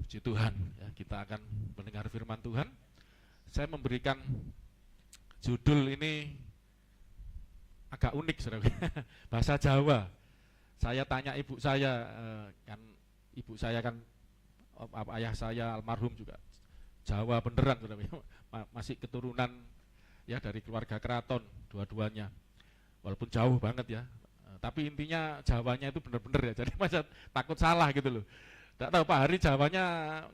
Puji Tuhan, ya, kita akan mendengar firman Tuhan. Saya memberikan judul ini agak unik, saudara. Bahasa Jawa. Saya tanya ibu saya, kan ibu saya kan ayah saya almarhum juga Jawa beneran, saudara. Masih keturunan ya dari keluarga keraton dua-duanya. Walaupun jauh banget ya. Tapi intinya Jawanya itu bener-bener ya. Jadi masa takut salah gitu loh. Tidak tahu Pak Hari Jawanya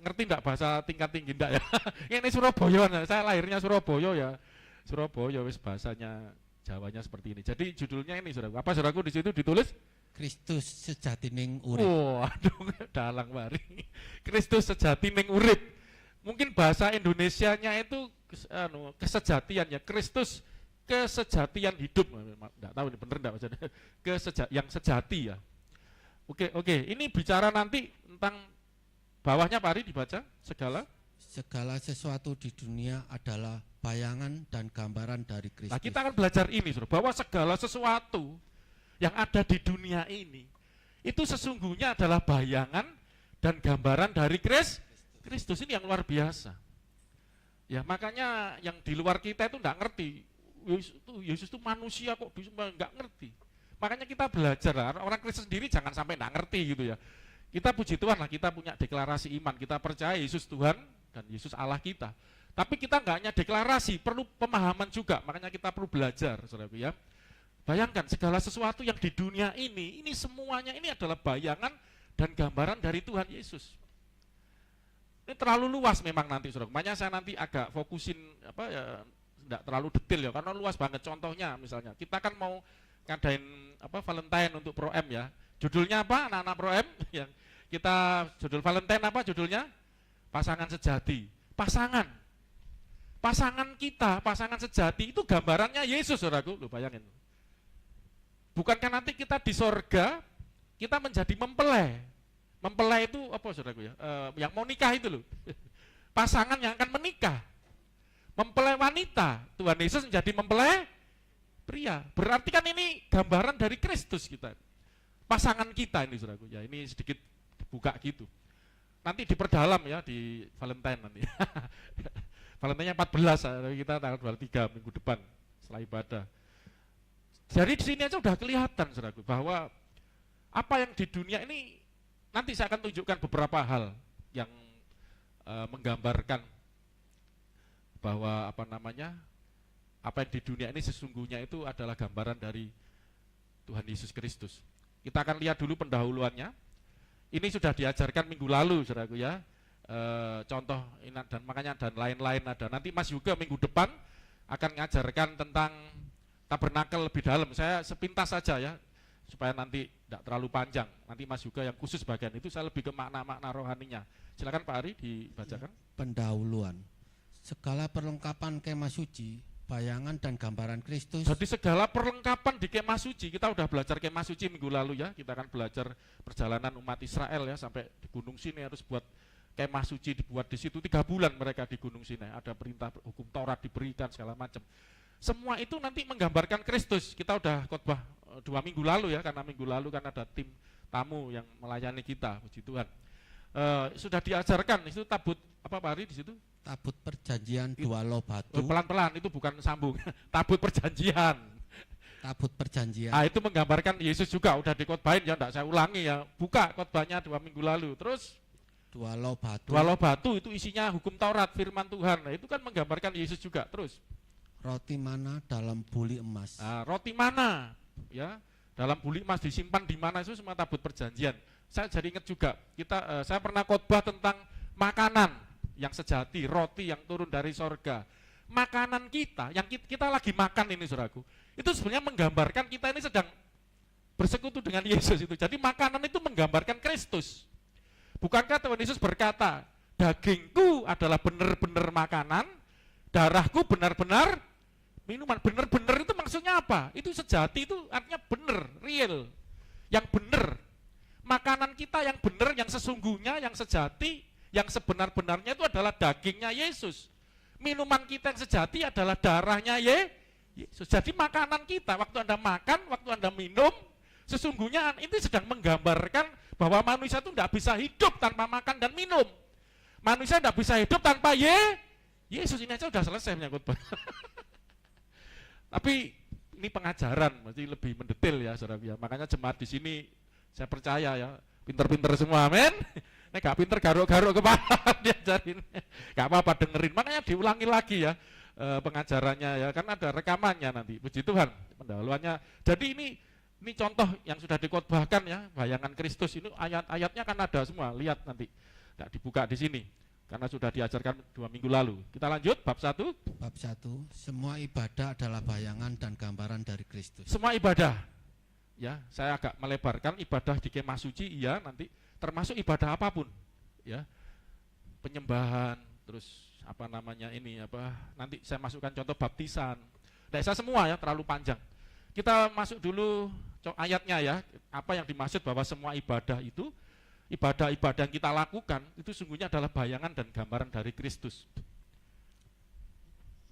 ngerti enggak bahasa tingkat tinggi enggak ya? Ini Surabaya, saya lahirnya Surabaya ya. Surabaya wis bahasanya Jawanya seperti ini. Jadi judulnya ini saudara. Apa saudaraku di situ ditulis? Kristus sejati ning urip. Oh, aduh dalang mari. Kristus sejati ning urip. Mungkin bahasa Indonesianya itu kesejatian ya. Kristus kesejatian hidup. Enggak tahu ini bener enggak maksudnya. Yang sejati ya. Oke, ini bicara nanti tentang bawahnya Pak Ari dibaca, segala sesuatu di dunia adalah bayangan dan gambaran dari Kristus. Nah, kita akan belajar ini, bahwa segala sesuatu yang ada di dunia ini itu sesungguhnya adalah bayangan dan gambaran dari Kristus. Ini yang luar biasa. Ya, makanya yang di luar kita itu enggak ngerti. Yesus itu manusia kok bisa enggak ngerti. Makanya kita belajar lah, orang Kristen sendiri jangan sampai enggak ngerti gitu ya. Kita puji Tuhan lah, kita punya deklarasi iman, kita percaya Yesus Tuhan dan Yesus Allah kita. Tapi kita enggak hanya deklarasi, perlu pemahaman juga, makanya kita perlu belajar, saudaraku ya. Bayangkan segala sesuatu yang di dunia ini semuanya ini adalah bayangan dan gambaran dari Tuhan Yesus. Ini terlalu luas memang nanti, saudara. Makanya saya nanti agak fokusin enggak terlalu detail ya, karena luas banget. Contohnya misalnya, kita kan mau ngadain Valentine untuk Pro M ya. Judulnya apa anak-anak Pro M? Yang kita judul Valentine apa judulnya? Pasangan sejati. Pasangan kita, pasangan sejati itu gambarannya Yesus, saudaraku. Lu bayangin. Bukankah nanti kita di sorga kita menjadi mempelai? Mempelai itu apa, saudaraku ya? Yang mau nikah itu loh. Pasangan yang akan menikah. Mempelai wanita, Tuhan Yesus menjadi mempelai pria. Berarti kan ini gambaran dari Kristus kita. Pasangan kita ini, saudaraku ya. Ini sedikit buka gitu. Nanti diperdalam ya di Valentine nanti. Valentine 14, kita tanggal 23 minggu depan setelah ibadah. Jadi di sini aja udah kelihatan, saudaraku, bahwa apa yang di dunia ini nanti saya akan tunjukkan beberapa hal yang menggambarkan bahwa apa yang di dunia ini sesungguhnya itu adalah gambaran dari Tuhan Yesus Kristus. Kita akan lihat dulu pendahuluannya. Ini sudah diajarkan minggu lalu, saudaraku ya. Contoh dan makanya dan lain-lain ada. Nanti Mas juga minggu depan akan mengajarkan tentang tabernakel lebih dalam. Saya sepintas saja ya, supaya nanti tidak terlalu panjang. Nanti Mas juga yang khusus bagian itu saya lebih ke makna-makna rohaninya. Silakan Pak Ari dibacakan. Pendahuluan. Segala perlengkapan kemah suci, bayangan dan gambaran Kristus. Jadi segala perlengkapan di kemah suci, kita udah belajar kemah suci minggu lalu ya. Kita akan belajar perjalanan umat Israel ya sampai di Gunung Sinai, harus buat kemah suci dibuat di situ 3 bulan mereka di Gunung Sinai. Ada perintah hukum Taurat diberikan segala macam. Semua itu nanti menggambarkan Kristus. Kita udah khotbah 2 minggu lalu ya, karena minggu lalu kan ada tim tamu yang melayani kita, puji Tuhan. Sudah diajarkan itu tabut apa Pak Ari di situ? Tabut perjanjian 2 loh batu. Pelan-pelan itu bukan sambung. Tabut perjanjian. Tabut perjanjian. Itu menggambarkan Yesus juga, udah dikhotbahin ya, enggak saya ulangi ya. Buka khotbahnya 2 minggu lalu. Terus 2 loh batu. 2 loh batu itu isinya hukum Taurat, firman Tuhan. Nah, itu kan menggambarkan Yesus juga. Terus roti mana dalam buli emas. Roti mana ya dalam buli emas disimpan di mana, itu semua tabut perjanjian. Saya jadi ingat juga saya pernah khotbah tentang makanan yang sejati, roti yang turun dari sorga. Makanan kita, yang kita lagi makan ini, saudaraku, itu sebenarnya menggambarkan kita ini sedang bersekutu dengan Yesus itu. Jadi makanan itu menggambarkan Kristus. Bukankah Tuhan Yesus berkata, dagingku adalah benar-benar makanan, darahku benar-benar minuman. Benar-benar itu maksudnya apa? Itu sejati, itu artinya benar, real, yang benar. Makanan kita yang benar, yang sesungguhnya, yang sejati, yang sebenar-benarnya itu adalah dagingnya Yesus. Minuman kita yang sejati adalah darahnya Yesus. Jadi makanan kita, waktu Anda makan, waktu Anda minum, sesungguhnya itu sedang menggambarkan bahwa manusia itu tidak bisa hidup tanpa makan dan minum. Manusia tidak bisa hidup tanpa Yesus. Ini aja udah selesai menyangkut. Tapi ini pengajaran, mesti lebih mendetail ya, saudara. Ya. Makanya jemaat di sini saya percaya ya, pinter-pinter semua, amin. Nek gak pinter garuk-garuk kepala diajarin. Gak apa-apa dengerin, makanya diulangi lagi ya pengajarannya ya, kan ada rekamannya nanti. Puji Tuhan, pendahuluannya. Jadi ini contoh yang sudah dikhotbahkan ya, bayangan Kristus ini ayat-ayatnya kan ada semua, lihat nanti. Nggak dibuka di sini karena sudah diajarkan 2 minggu lalu. Kita lanjut bab 1. Bab 1, semua ibadah adalah bayangan dan gambaran dari Kristus. Semua ibadah. Ya, saya agak melebarkan ibadah di kemah suci iya nanti termasuk ibadah apapun. Ya. Penyembahan, terus apa namanya ini apa? Nanti saya masukkan contoh baptisan. Tidak saya semua ya, terlalu panjang. Kita masuk dulu ayatnya ya, apa yang dimaksud bahwa semua ibadah itu ibadah-ibadah yang kita lakukan itu sungguhnya adalah bayangan dan gambaran dari Kristus.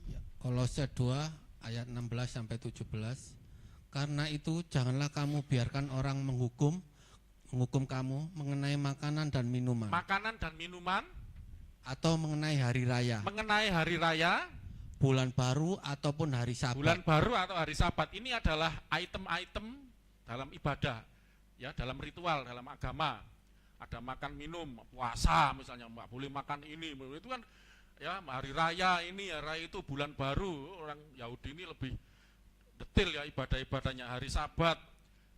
Ya, Kolose 2 ayat 16 sampai 17. Karena itu janganlah kamu biarkan orang menghukum kamu mengenai makanan dan minuman. Makanan dan minuman atau mengenai hari raya. Mengenai hari raya, bulan baru ataupun hari Sabat. Bulan baru atau hari Sabat ini adalah item-item dalam ibadah. Ya, dalam ritual, dalam agama. Ada makan minum, puasa misalnya, Mbak boleh makan ini, itu kan ya hari raya ini, hari raya itu bulan baru, orang Yahudi ini lebih detail ya ibadah-ibadahnya, hari Sabat,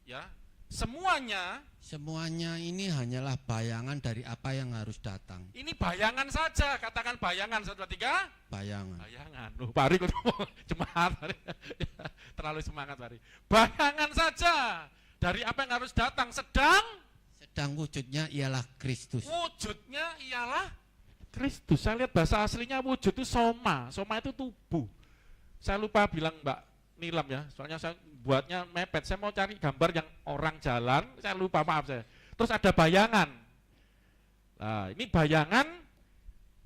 ya semuanya ini hanyalah bayangan dari apa yang harus datang. Ini bayangan saja, katakan bayangan 1, 2, 3. Bayangan. Loh, Pak Ari jemaat terlalu semangat Pak Ari. Bayangan saja dari apa yang harus datang, sedang wujudnya ialah Kristus. Wujudnya ialah Kristus. Saya lihat bahasa aslinya wujud itu soma. Soma itu tubuh. Saya lupa bilang Mbak Nilam ya. Soalnya saya buatnya mepet. Saya mau cari gambar yang orang jalan. Saya lupa, maaf saya. Terus ada bayangan. Nah, ini bayangan.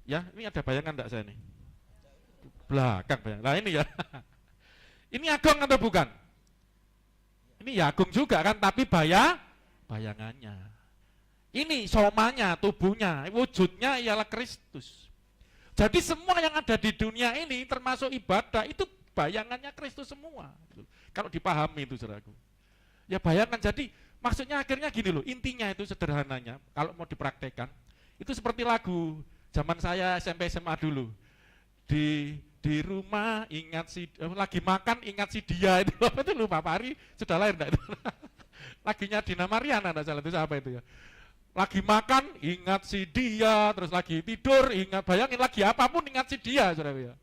Ya, ini ada bayangan enggak saya ini? Belakang bayangan. Nah, ini ya. Ini agung atau bukan? Ini ya agung juga kan, tapi bayangannya. Ini somanya, tubuhnya, wujudnya ialah Kristus. Jadi semua yang ada di dunia ini termasuk ibadah itu bayangannya Kristus semua. Kalau dipahami itu saudaraku. Ya bayangan, jadi maksudnya akhirnya gini loh, intinya itu sederhananya, kalau mau dipraktekkan, itu seperti lagu zaman saya SMP SMA dulu. Di rumah ingat si, lagi makan ingat si dia, itu apa itu lupa, Pak Ari sudah lahir enggak itu? Laginya Dina Mariana, enggak salah itu siapa itu ya. Lagi makan ingat si dia, terus lagi tidur ingat, bayangin lagi apapun ingat si dia, saudara ya.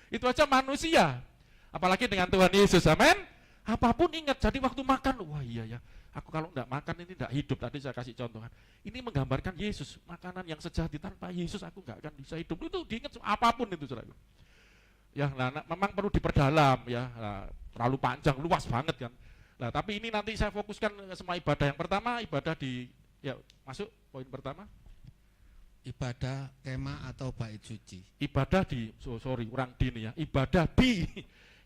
Itu aja manusia, apalagi dengan Tuhan Yesus, amin. Apapun ingat, jadi waktu makan, wah iya ya, aku kalau enggak makan ini enggak hidup. Tadi saya kasih contohan, ini menggambarkan Yesus, makanan yang sejati, tanpa Yesus aku enggak akan bisa hidup. Itu diingat apapun itu, saudara. Ya, nah, memang perlu diperdalam ya, nah, terlalu panjang, luas banget kan. Nah, tapi ini nanti saya fokuskan semua ibadah. Yang pertama ibadah di, ya masuk poin pertama. Ibadah kemah atau bait suci. Ibadah di, kurang di ini ya. Ibadah di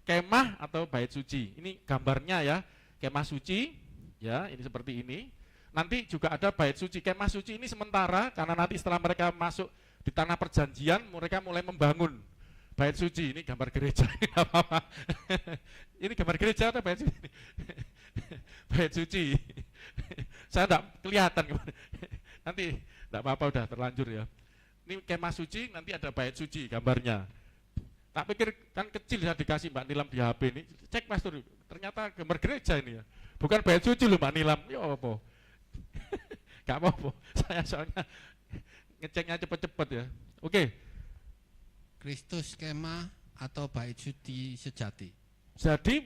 kemah atau bait suci. Ini gambarnya ya, kemah suci, ya ini seperti ini. Nanti juga ada bait suci. Kemah suci ini sementara, karena nanti setelah mereka masuk di tanah perjanjian, mereka mulai membangun bait suci. Ini gambar gereja. Ini gambar gereja atau bait suci? Bait suci. Saya enggak kelihatan. Nanti enggak apa-apa, udah terlanjur ya. Ini kemah suci, nanti ada bait suci gambarnya. Tak pikir kan kecil ya dikasih Mbak Nilam di HP ini. Cek Pastor, ternyata gambar gereja ini ya. Bukan bait suci loh Mbak Nilam. Ya apa? Enggak apa-apa. Saya soalnya ngeceknya cepet-cepet ya. Oke. Kristus kemah atau bait suci sejati. Jadi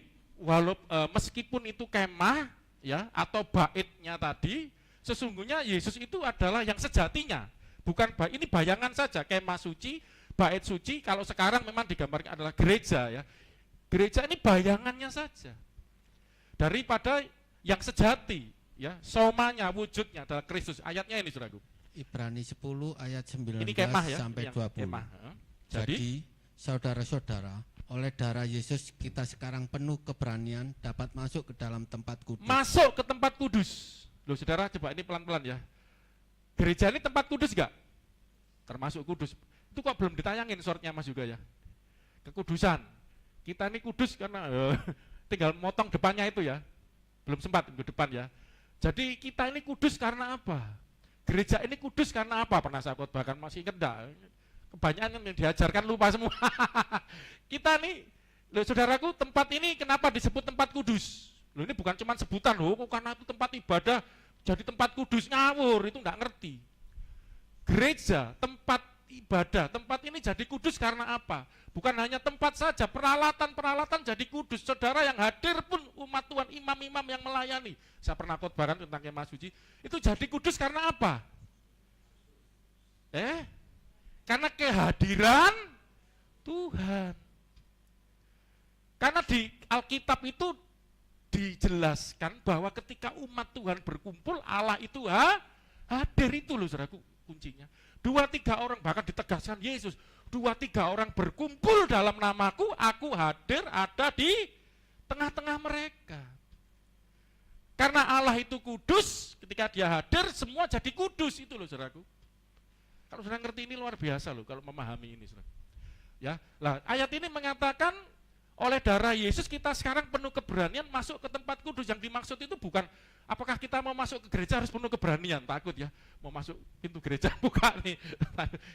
meskipun itu kemah ya atau baitnya tadi, sesungguhnya Yesus itu adalah yang sejatinya. Bukan ini bayangan saja, kemah suci, bait suci. Kalau sekarang memang digambarkan adalah gereja ya. Gereja ini bayangannya saja. Daripada yang sejati ya, somanya, wujudnya adalah Kristus. Ayatnya ini Saudaraku. Ibrani 10 ayat 19 ini kemah, ya, sampai 20. Kemah. Jadi saudara-saudara, oleh darah Yesus kita sekarang penuh keberanian dapat masuk ke dalam tempat kudus. Masuk ke tempat kudus. Loh saudara, coba ini pelan-pelan ya. Gereja ini tempat kudus enggak? termasuk kudus. Itu kok belum ditayangin shortnya Mas juga ya. Kekudusan. Kita ini kudus karena tinggal motong depannya itu ya. Belum sempat ke depan ya. Jadi kita ini kudus karena apa? Gereja ini kudus karena apa? Pernah saya khotbahkan, masih ingat enggak? Kebanyakan yang diajarkan lupa semua. Kita nih, loh saudaraku, tempat ini kenapa disebut tempat kudus? Loh ini bukan cuma sebutan loh, karena itu tempat ibadah jadi tempat kudus, ngawur, itu enggak ngerti. Gereja, tempat ibadah, tempat ini jadi kudus karena apa? Bukan hanya tempat saja, peralatan-peralatan jadi kudus. Saudara yang hadir pun umat Tuhan, imam-imam yang melayani. Saya pernah khotbahkan tentang kemah suci, itu jadi kudus karena apa? Karena kehadiran Tuhan. Karena di Alkitab itu dijelaskan bahwa ketika umat Tuhan berkumpul, Allah itu hadir, itu loh saudaraku kuncinya. 2-3 orang, bahkan ditegaskan Yesus, 2-3 orang berkumpul dalam namaku, aku hadir ada di tengah-tengah mereka. Karena Allah itu kudus, ketika dia hadir semua jadi kudus, itu loh saudaraku. Kalau sudah ngerti ini luar biasa loh kalau memahami ini saudara. Ya, lah ayat ini mengatakan oleh darah Yesus kita sekarang penuh keberanian masuk ke tempat kudus. Yang dimaksud itu bukan apakah kita mau masuk ke gereja harus penuh keberanian, takut ya. Mau masuk pintu gereja buka nih.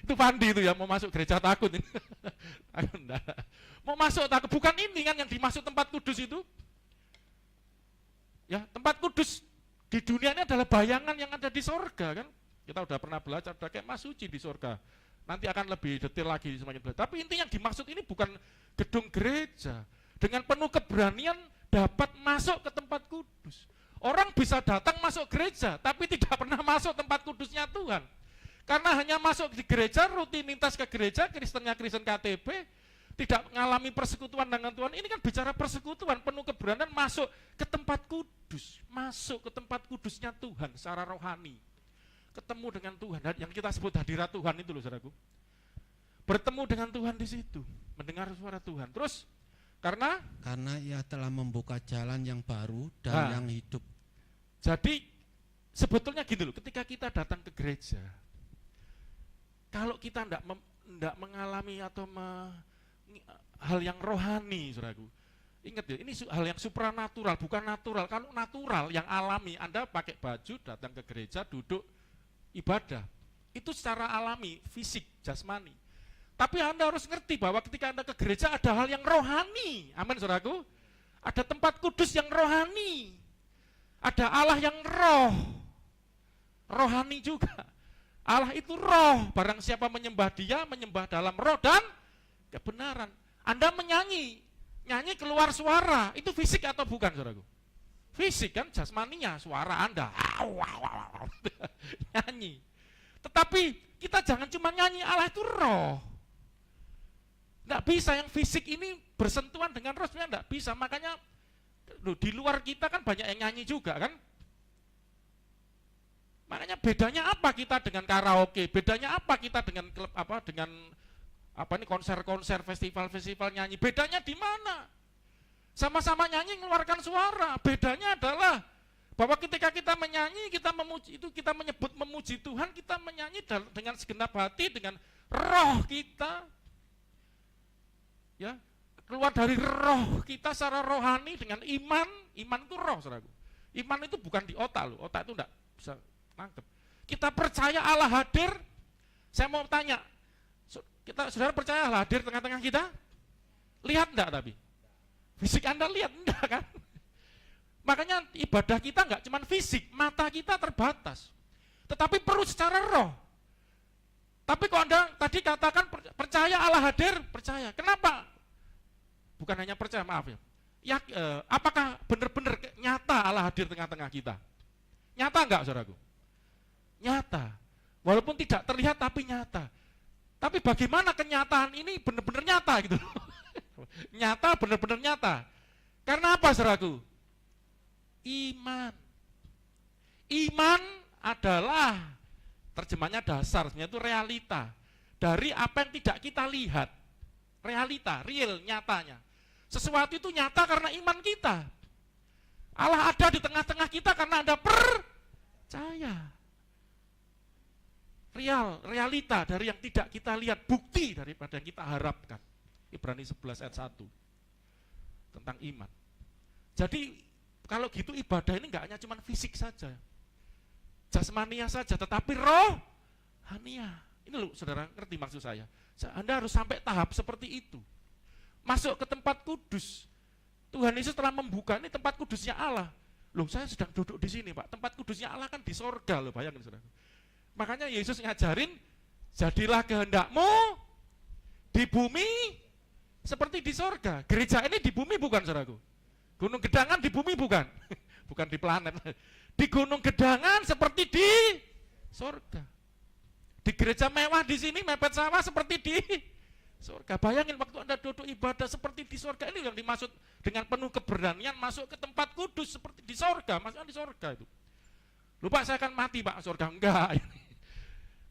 Itu Pandi itu ya, mau masuk gereja takut ini. Mau masuk takut, bukan ini kan yang dimaksud tempat kudus itu. Ya, tempat kudus di dunia ini adalah bayangan yang ada di sorga kan. Kita udah pernah belajar, udah kayak mas suci di sorga. Nanti akan lebih detail lagi semakin belajar. Tapi intinya yang dimaksud ini bukan gedung gereja. Dengan penuh keberanian dapat masuk ke tempat kudus. Orang bisa datang masuk gereja, tapi tidak pernah masuk tempat kudusnya Tuhan. Karena hanya masuk di gereja, rutinitas ke gereja, Kristennya Kristen KTP, tidak mengalami persekutuan dengan Tuhan. Ini kan bicara persekutuan, penuh keberanian masuk ke tempat kudus. Masuk ke tempat kudusnya Tuhan secara rohani. Ketemu dengan Tuhan, yang kita sebut hadirat Tuhan itu loh saudaraku. Bertemu dengan Tuhan di situ, mendengar suara Tuhan. Terus karena ia telah membuka jalan yang baru dan yang hidup. Jadi sebetulnya gini loh, ketika kita datang ke gereja, kalau kita tidak mengalami atau hal yang rohani, saudaraku, ingat ya, ini hal yang supranatural, bukan natural. Kalau natural, yang alami, Anda pakai baju, datang ke gereja, duduk, ibadah, itu secara alami, fisik, jasmani. Tapi Anda harus ngerti bahwa ketika Anda ke gereja ada hal yang rohani, amin saudaraku. Ada tempat kudus yang rohani, ada Allah yang rohani juga. Allah itu roh, barang siapa menyembah dia, menyembah dalam roh dan kebenaran. Anda menyanyi, nyanyi keluar suara, itu fisik atau bukan saudaraku? Fisik kan, jasmaninya, suara Anda nyanyi. Tetapi kita jangan cuma nyanyi, Allah itu roh. Nggak bisa yang fisik ini bersentuhan dengan roh, sebenarnya nggak bisa. Makanya di luar kita kan banyak yang nyanyi juga kan. Makanya bedanya apa kita dengan karaoke? Bedanya apa kita dengan klub dengan konser-konser, festival-festival nyanyi? Bedanya di mana? Sama-sama nyanyi mengeluarkan suara. Bedanya adalah bahwa ketika kita menyanyi, kita memuji, itu kita menyebut memuji Tuhan, kita menyanyi dengan segenap hati, dengan roh kita. Ya, keluar dari roh kita secara rohani dengan iman. Iman itu roh, saudaraku. Iman itu bukan di otak loh. Otak itu enggak bisa nangkep. Kita percaya Allah hadir. Saya mau tanya, saudara percaya Allah hadir tengah-tengah kita? Lihat enggak tapi? Fisik Anda lihat enggak kan? Makanya ibadah kita enggak cuma fisik, mata kita terbatas. Tetapi perlu secara roh. Tapi kalau Anda tadi katakan percaya Allah hadir, percaya. Kenapa? Bukan hanya percaya, maaf ya. Apakah benar-benar nyata Allah hadir tengah-tengah kita? Nyata enggak, saudaraku? Nyata. Walaupun tidak terlihat tapi nyata. Tapi bagaimana kenyataan ini benar-benar nyata gitu? Nyata, benar-benar nyata. Karena apa, saudaraku? Iman. Iman adalah terjemahnya dasar, sebenarnya itu realita. Dari apa yang tidak kita lihat. Realita, real, nyatanya. Sesuatu itu nyata karena iman kita. Allah ada di tengah-tengah kita karena Anda percaya. realita dari yang tidak kita lihat, bukti daripada yang kita harapkan. Ibrani 11 ayat 1 tentang iman. Jadi kalau gitu ibadah ini enggak hanya cuma fisik saja, jasmania saja, tetapi rohania. Ini loh saudara, ngerti maksud saya? Anda harus sampai tahap seperti itu. Masuk ke tempat kudus. Tuhan Yesus telah membuka, ini tempat kudusnya Allah. Loh, saya sedang duduk di sini, Pak. Tempat kudusnya Allah kan di sorga, loh, bayangin saudara. Makanya Yesus ngajarin, jadilah kehendakmu di bumi seperti di sorga. Gereja ini di bumi bukan, saudaraku? Gunung Gedangan di bumi bukan? Bukan di planet. Di Gunung Gedangan seperti di sorga. Di gereja mewah di sini mepet sawah seperti di surga. Bayangin waktu Anda duduk ibadah seperti di surga. Ini yang dimaksud dengan penuh keberanian masuk ke tempat kudus seperti di surga. Maksudnya di surga itu. Lupa saya akan mati Pak, surga enggak.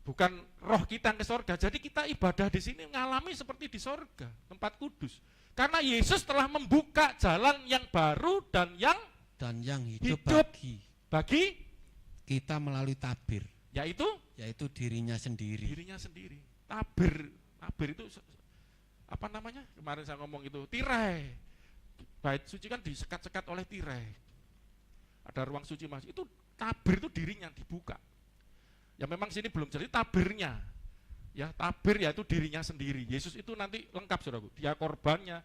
Bukan roh kita ke surga. Jadi kita ibadah di sini mengalami seperti di surga, tempat kudus. Karena Yesus telah membuka jalan yang baru dan yang hidup bagi kita melalui tabir. Yaitu dirinya sendiri. Tabir itu apa namanya? Kemarin saya ngomong itu tirai. Bait suci kan disekat-sekat oleh tirai. Ada ruang suci Mas. Itu tabir itu dirinya dibuka. Ya memang sini belum jadi tabirnya. Ya, tabir yaitu dirinya sendiri. Yesus itu nanti lengkap Saudaraku. Dia korbannya,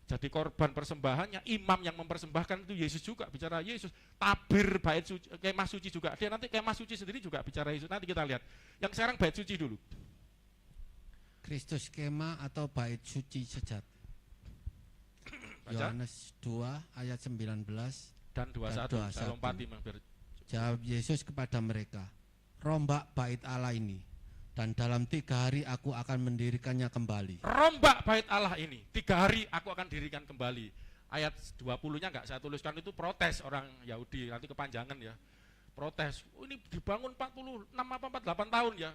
jadi korban persembahannya, imam yang mempersembahkan itu Yesus juga, bicara Yesus. Tabir bait suci, kemah suci juga. Dia nanti kemah suci sendiri juga bicara Yesus. Nanti kita lihat. Yang sekarang bait suci dulu. Kristus kemah atau bait suci sejati. Yohanes 2 ayat 19 dan 21. Saya lompati biar. Jawab Yesus kepada mereka, rombak bait Allah ini, dan dalam 3 hari aku akan mendirikannya kembali. Rombak bait Allah ini, 3 hari aku akan dirikan kembali. Ayat 20-nya enggak saya tuliskan, itu protes orang Yahudi, nanti kepanjangan ya. Protes, ini dibangun 46 apa 48 tahun ya.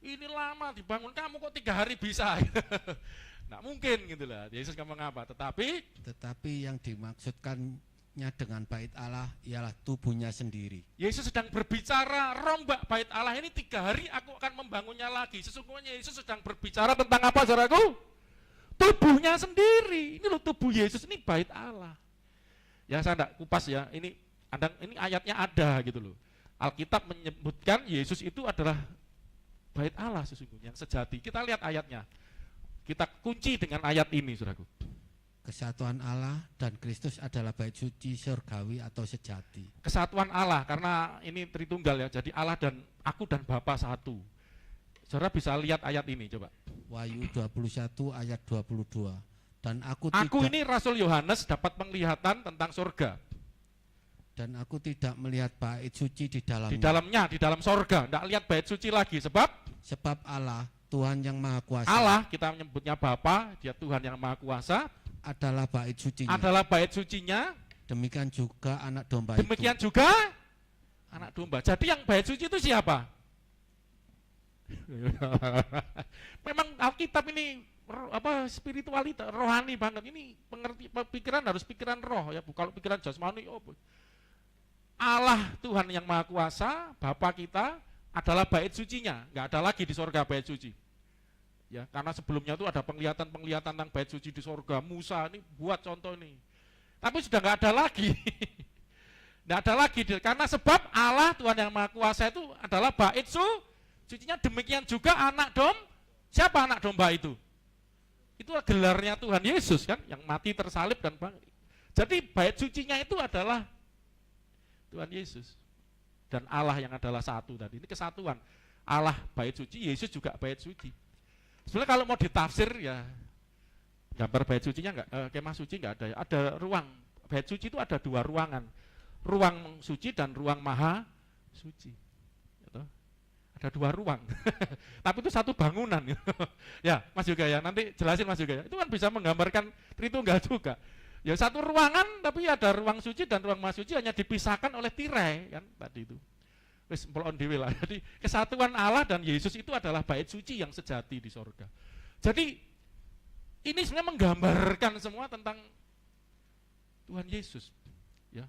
Ini lama dibangun, kamu kok 3 hari bisa? Nggak mungkin gitu lah. Yesus ngomong apa? Tetapi yang dimaksudkannya dengan bait Allah ialah tubuhnya sendiri. Yesus sedang berbicara rombak bait Allah ini 3 hari aku akan membangunnya lagi. Sesungguhnya Yesus sedang berbicara tentang apa saudaraku? Tubuhnya sendiri. Ini loh tubuh Yesus, ini bait Allah. Ya saya enggak kupas ya. Ini ayatnya ada gitu loh. Alkitab menyebutkan Yesus itu adalah bait Allah sesungguhnya yang sejati. Kita lihat ayatnya. Kita kunci dengan ayat ini, saudaraku. Kesatuan Allah dan Kristus adalah bait suci surgawi atau sejati. Kesatuan Allah, karena ini Tritunggal ya. Jadi Allah dan aku dan Bapa satu. Saudara bisa lihat ayat ini, coba. Wahyu 21 ayat 22. Dan aku ini Rasul Yohanes dapat penglihatan tentang surga. Dan aku tidak melihat bait suci di dalamnya. Di dalam surga, tidak lihat bait suci lagi. Sebab Allah, Tuhan yang Maha Kuasa. Allah, kita menyebutnya Bapa, Dia Tuhan yang Maha Kuasa. Adalah bait sucinya. Demikian juga anak domba anak domba. Jadi yang bait suci itu siapa? Memang Alkitab ini spiritualitas, rohani banget. Ini pikiran harus pikiran roh ya, kalau pikiran jasmani Allah Tuhan yang Maha Kuasa, Bapa kita adalah bait sucinya, nggak ada lagi di sorga bait suci. Ya, karena sebelumnya itu ada penglihatan tentang bait suci di sorga. Musa ini buat contoh ini, tapi sudah nggak ada lagi, nggak ada lagi karena sebab Allah Tuhan yang Maha Kuasa itu adalah bait sucinya. Demikian juga siapa anak domba itu? Itu gelarnya Tuhan Yesus kan, yang mati tersalib dan bangkit. Jadi bait sucinya itu adalah Tuhan Yesus dan Allah yang adalah satu tadi. Ini kesatuan. Allah bait suci, Yesus juga bait suci. Sebenarnya kalau mau ditafsir ya gambar bait sucinya kemah suci enggak ada ya. Ada ruang. Bait suci itu ada 2 ruangan. Ruang suci dan ruang maha suci. Gitu. Ada 2 ruang. Tapi itu satu bangunan. Ya, Mas Yoga ya. Nanti jelasin Mas Yoga ya. Itu kan bisa menggambarkan Tritunggal juga. Ya satu ruangan tapi ada ruang suci dan ruang maha suci hanya dipisahkan oleh tirai kan tadi itu. Wis empolon dhewe lah. Jadi kesatuan Allah dan Yesus itu adalah bait suci yang sejati di sorga. Jadi ini sebenarnya menggambarkan semua tentang Tuhan Yesus. Ya.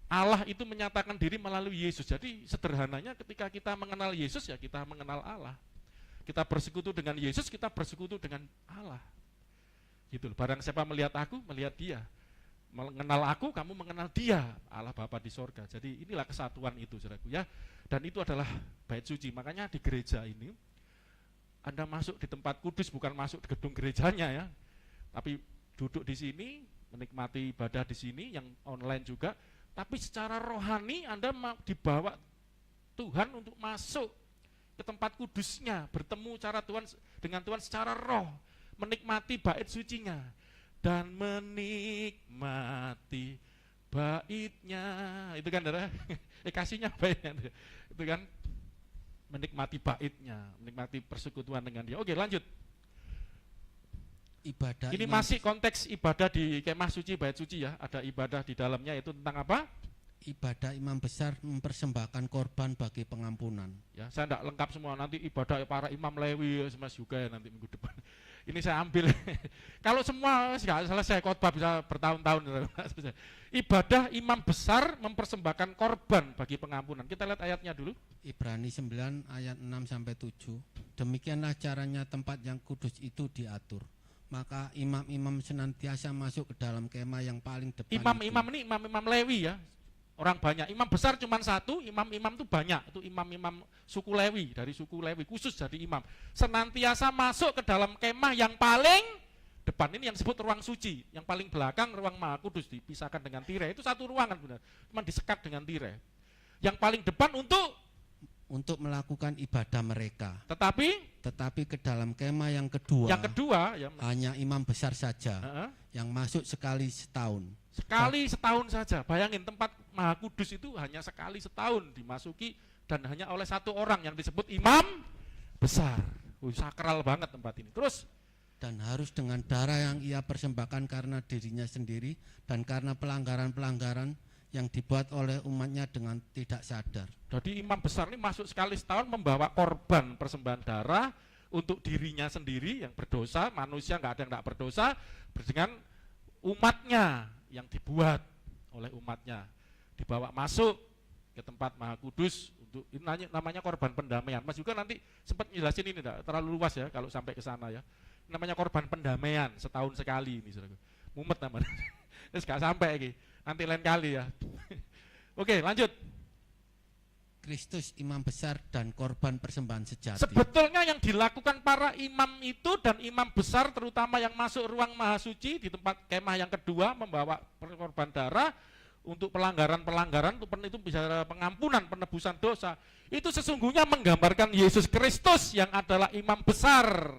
Allah itu menyatakan diri melalui Yesus. Jadi sederhananya ketika kita mengenal Yesus ya kita mengenal Allah. Kita bersekutu dengan Yesus, kita bersekutu dengan Allah. Gitu loh. Barang siapa melihat aku, melihat Dia. Mengenal aku, kamu mengenal Dia, Allah Bapa di sorga. Jadi inilah kesatuan itu, saudaraku ya. Dan itu adalah bait suci. Makanya di gereja ini Anda masuk di tempat kudus, bukan masuk di gedung gerejanya ya. Tapi duduk di sini, menikmati ibadah di sini, yang online juga. Tapi secara rohani Anda dibawa Tuhan untuk masuk ke tempat kudusnya, bertemu dengan Tuhan secara roh, menikmati bait sucinya, dan menikmati baitnya. Itu kan saudara, kasihnya baitnya, itu kan menikmati baitnya, menikmati persekutuan dengan Dia. Oke, lanjut. Ibadah Ini imam, masih konteks ibadah di kemah suci, bait suci ya. Ada ibadah di dalamnya, itu tentang apa? ibadah imam besar mempersembahkan korban bagi pengampunan. Ya, saya tidak lengkap semua, nanti ibadah para imam Lewi Mas juga ya nanti minggu depan. Ini saya ambil. Kalau semua nggak selesai khotbah bisa bertahun-tahun. Ibadah imam besar mempersembahkan korban bagi pengampunan. Kita lihat ayatnya dulu. Ibrani 9 ayat 6 sampai 7. Demikianlah caranya tempat yang kudus itu diatur. Maka imam-imam senantiasa masuk ke dalam kemah yang paling depan. Imam-imam ini imam-imam Lewi ya. Orang banyak. Imam besar cuma satu, imam-imam itu banyak. Itu imam-imam suku Lewi, dari suku Lewi khusus jadi imam. Senantiasa masuk ke dalam kemah yang paling depan. Ini yang disebut ruang suci. Yang paling belakang ruang Maha Kudus dipisahkan dengan tirai. Itu satu ruangan benar. Cuma disekat dengan tirai. Yang paling depan untuk melakukan ibadah mereka. Tetapi ke dalam kemah yang kedua ya, hanya imam besar saja yang masuk sekali setahun. Sekali setahun saja. Bayangin tempat Maha Kudus itu hanya sekali setahun dimasuki dan hanya oleh satu orang yang disebut imam besar. Sakral banget tempat ini. Terus dan harus dengan darah yang ia persembahkan karena dirinya sendiri dan karena pelanggaran-pelanggaran yang dibuat oleh umatnya dengan tidak sadar. Jadi imam besar ini masuk sekali setahun membawa korban persembahan darah untuk dirinya sendiri yang berdosa, manusia nggak ada yang nggak berdosa, dengan umatnya yang dibuat oleh umatnya, dibawa masuk ke tempat Maha Kudus untuk ini namanya korban pendamaian. Mas juga nanti sempat jelasin ini, enggak terlalu luas ya kalau sampai ke sana ya. Namanya korban pendamaian setahun sekali ini, saudara. Mumet namanya. Terus nggak sampai ini. Nanti lain kali ya. Oke, lanjut. Kristus imam besar dan korban persembahan sejati. Sebetulnya yang dilakukan para imam itu dan imam besar terutama yang masuk ruang Maha Suci di tempat kemah yang kedua membawa korban darah untuk pelanggaran-pelanggaran itu bisa pengampunan, penebusan dosa. Itu sesungguhnya menggambarkan Yesus Kristus yang adalah imam besar.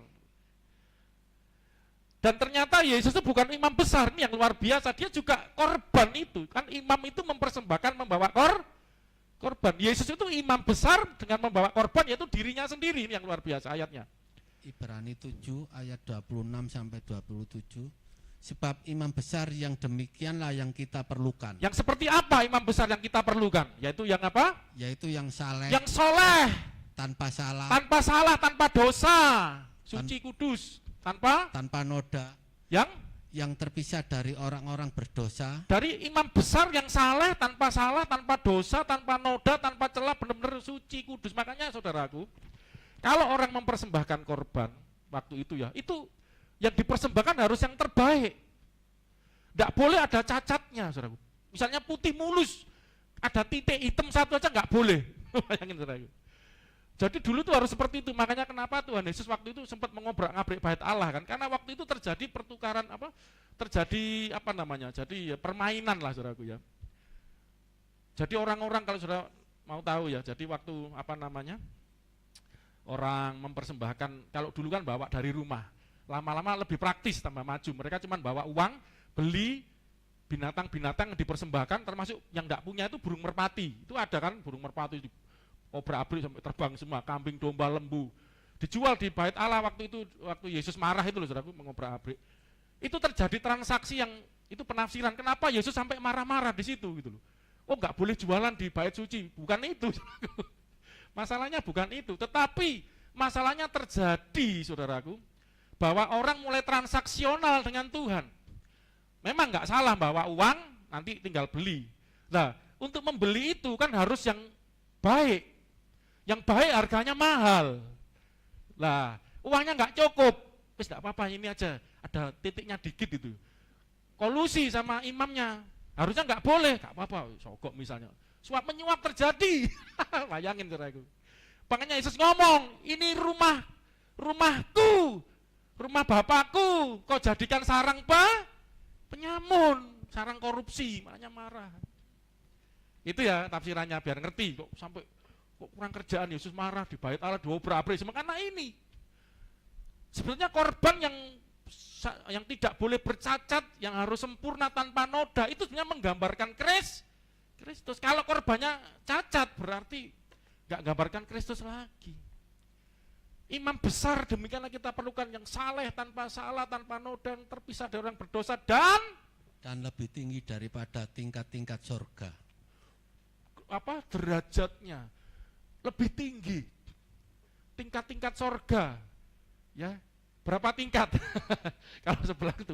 Dan ternyata Yesus itu bukan imam besar, ini yang luar biasa, dia juga korban itu. Kan imam itu mempersembahkan membawa korban. Yesus itu imam besar dengan membawa korban, yaitu dirinya sendiri, ini yang luar biasa ayatnya. Ibrani 7 ayat 26 sampai 27. Sebab imam besar yang demikianlah yang kita perlukan. Yang seperti apa imam besar yang kita perlukan? Yaitu yang apa? Yaitu yang saleh. Yang soleh. Tanpa salah. Tanpa salah, tanpa dosa. Suci kudus. Tanpa noda, yang terpisah dari orang-orang berdosa. Dari imam besar yang salah, tanpa dosa, tanpa noda, tanpa celah, benar-benar suci kudus. Makanya saudaraku, kalau orang mempersembahkan korban waktu itu ya, itu yang dipersembahkan harus yang terbaik. Tidak boleh ada cacatnya, saudaraku. Misalnya putih mulus, ada titik hitam satu aja nggak boleh. Bayangin saudaraku. Jadi dulu tuh harus seperti itu, makanya kenapa Tuhan Yesus waktu itu sempat mengobrak-ngabrik bait Allah kan, karena waktu itu terjadi pertukaran jadi permainan lah saudaraku ya. Jadi orang-orang kalau saudara mau tahu ya, jadi waktu orang mempersembahkan, kalau dulu kan bawa dari rumah, lama-lama lebih praktis tambah maju, mereka cuma bawa uang, beli binatang-binatang yang dipersembahkan, termasuk yang tidak punya itu burung merpati, itu ada kan burung merpati obrak-abrik sampai terbang semua, kambing, domba, lembu. Dijual di bait Allah waktu Yesus marah itu loh saudaraku, mengobrak-abrik. Itu terjadi transaksi yang itu penafsiran. Kenapa Yesus sampai marah-marah di situ gitu loh. Oh, enggak boleh jualan di bait suci. Bukan itu. Masalahnya bukan itu, tetapi masalahnya terjadi saudaraku bahwa orang mulai transaksional dengan Tuhan. Memang enggak salah bawa uang, nanti tinggal beli. Nah, untuk membeli itu kan harus yang baik. Yang baik harganya mahal. Lah, uangnya nggak cukup. Wis enggak apa-apa, ini aja. Ada titiknya dikit itu. Kolusi sama imamnya. Harusnya nggak boleh, nggak apa-apa. Sogok misalnya. Suap menyuap terjadi. Bayangin saudaraku. Makanya Yesus ngomong, ini rumahku, rumah Bapakku, kau jadikan sarang penyamun, sarang korupsi, makanya marah. Itu ya tafsirannya biar ngerti, kok sampai kok kurang kerjaan Yesus marah di bait Allah diobrak-abrik karena ini. Sebenarnya korban yang tidak boleh bercacat, yang harus sempurna tanpa noda, itu sebenarnya menggambarkan Kristus. Kalau korbannya cacat berarti nggak gambarkan Kristus lagi. Imam besar demikianlah kita perlukan, yang saleh tanpa salah, tanpa noda, yang terpisah dari orang berdosa dan lebih tinggi daripada tingkat-tingkat sorga. Derajatnya lebih tinggi, tingkat-tingkat sorga, ya. Berapa tingkat? Kalau sebelah 7.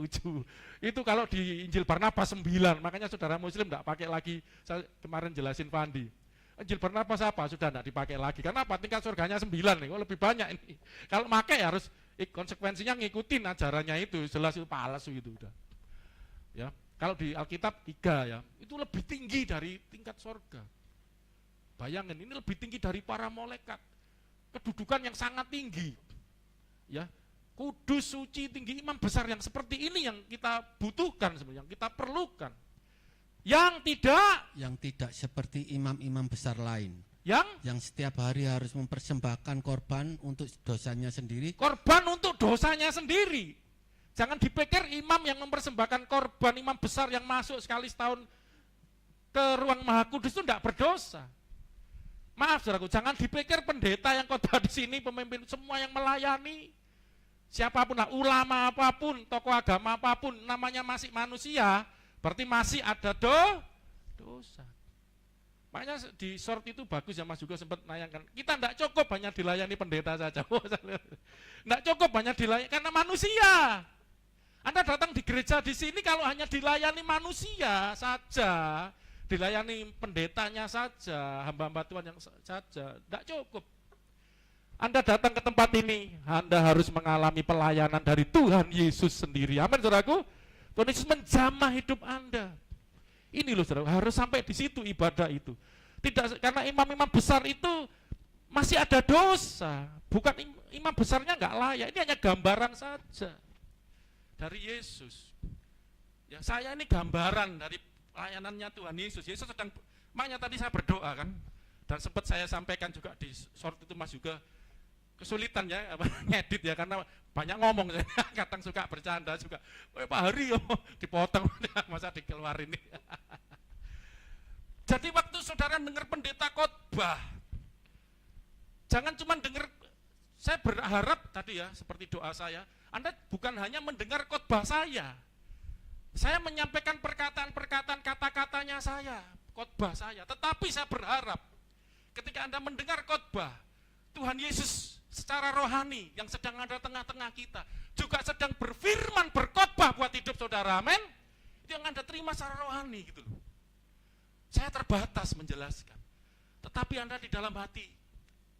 Itu kalau di Injil Barnabas 9, makanya saudara muslim tidak pakai lagi. Saya kemarin jelasin Fandi. Injil Barnabas apa? Sudah tidak dipakai lagi. Karena apa? Tingkat surganya 9 nih, lebih banyak ini. Kalau pakai harus konsekuensinya ngikutin ajarannya itu, jelas itu palsu itu udah. Ya, kalau di Alkitab 3 ya, itu lebih tinggi dari tingkat surga. Bayangin, ini lebih tinggi dari para malaikat. Kedudukan yang sangat tinggi. Ya, kudus, suci, tinggi, imam besar yang seperti ini yang kita butuhkan sebenarnya, yang kita perlukan. Yang tidak seperti imam-imam besar lain. Yang setiap hari harus mempersembahkan korban untuk dosanya sendiri. Korban untuk dosanya sendiri. Jangan dipikir imam yang mempersembahkan korban, imam besar yang masuk sekali setahun ke ruang Maha Kudus itu tidak berdosa. Maaf saudaraku, jangan dipikir pendeta yang khotbah di sini, pemimpin semua yang melayani, siapapun lah, ulama apapun, tokoh agama apapun, namanya masih manusia, berarti masih ada dosa. Makanya di short itu bagus ya, Mas juga sempat nayangkan. Kita tidak cukup hanya dilayani pendeta saja. Tidak cukup hanya dilayani karena manusia. Anda datang di gereja di sini kalau hanya dilayani manusia saja, dilayani pendetanya saja, hamba-hamba Tuhan yang saja, tidak cukup. Anda datang ke tempat ini, Anda harus mengalami pelayanan dari Tuhan Yesus sendiri. Amin, saudaraku. Tuhan Yesus menjamah hidup Anda. Ini loh saudara, harus sampai di situ ibadah itu. Tidak, karena imam-imam besar itu masih ada dosa. Bukan imam besarnya nggak layak, ini hanya gambaran saja dari Yesus. Ya, saya ini gambaran dari pelayanannya Tuhan Yesus. Yesus sedang, makanya tadi saya berdoa kan, dan sempat saya sampaikan juga di short itu Mas juga, kesulitan ya ngedit ya karena banyak ngomong saya kadang suka bercanda juga. Pak Hari dipotong masa dikeluarin ini. Jadi waktu saudara dengar pendeta khotbah, jangan cuma dengar. Saya berharap tadi ya seperti doa saya, Anda bukan hanya mendengar khotbah saya menyampaikan perkataan-perkataan kata-katanya saya, khotbah saya, tetapi saya berharap ketika Anda mendengar khotbah Tuhan Yesus secara rohani yang sedang ada tengah-tengah kita juga sedang berfirman, berkhotbah buat hidup saudara, amin. Itu yang Anda terima secara rohani gitu loh. Saya terbatas menjelaskan, tetapi Anda di dalam hati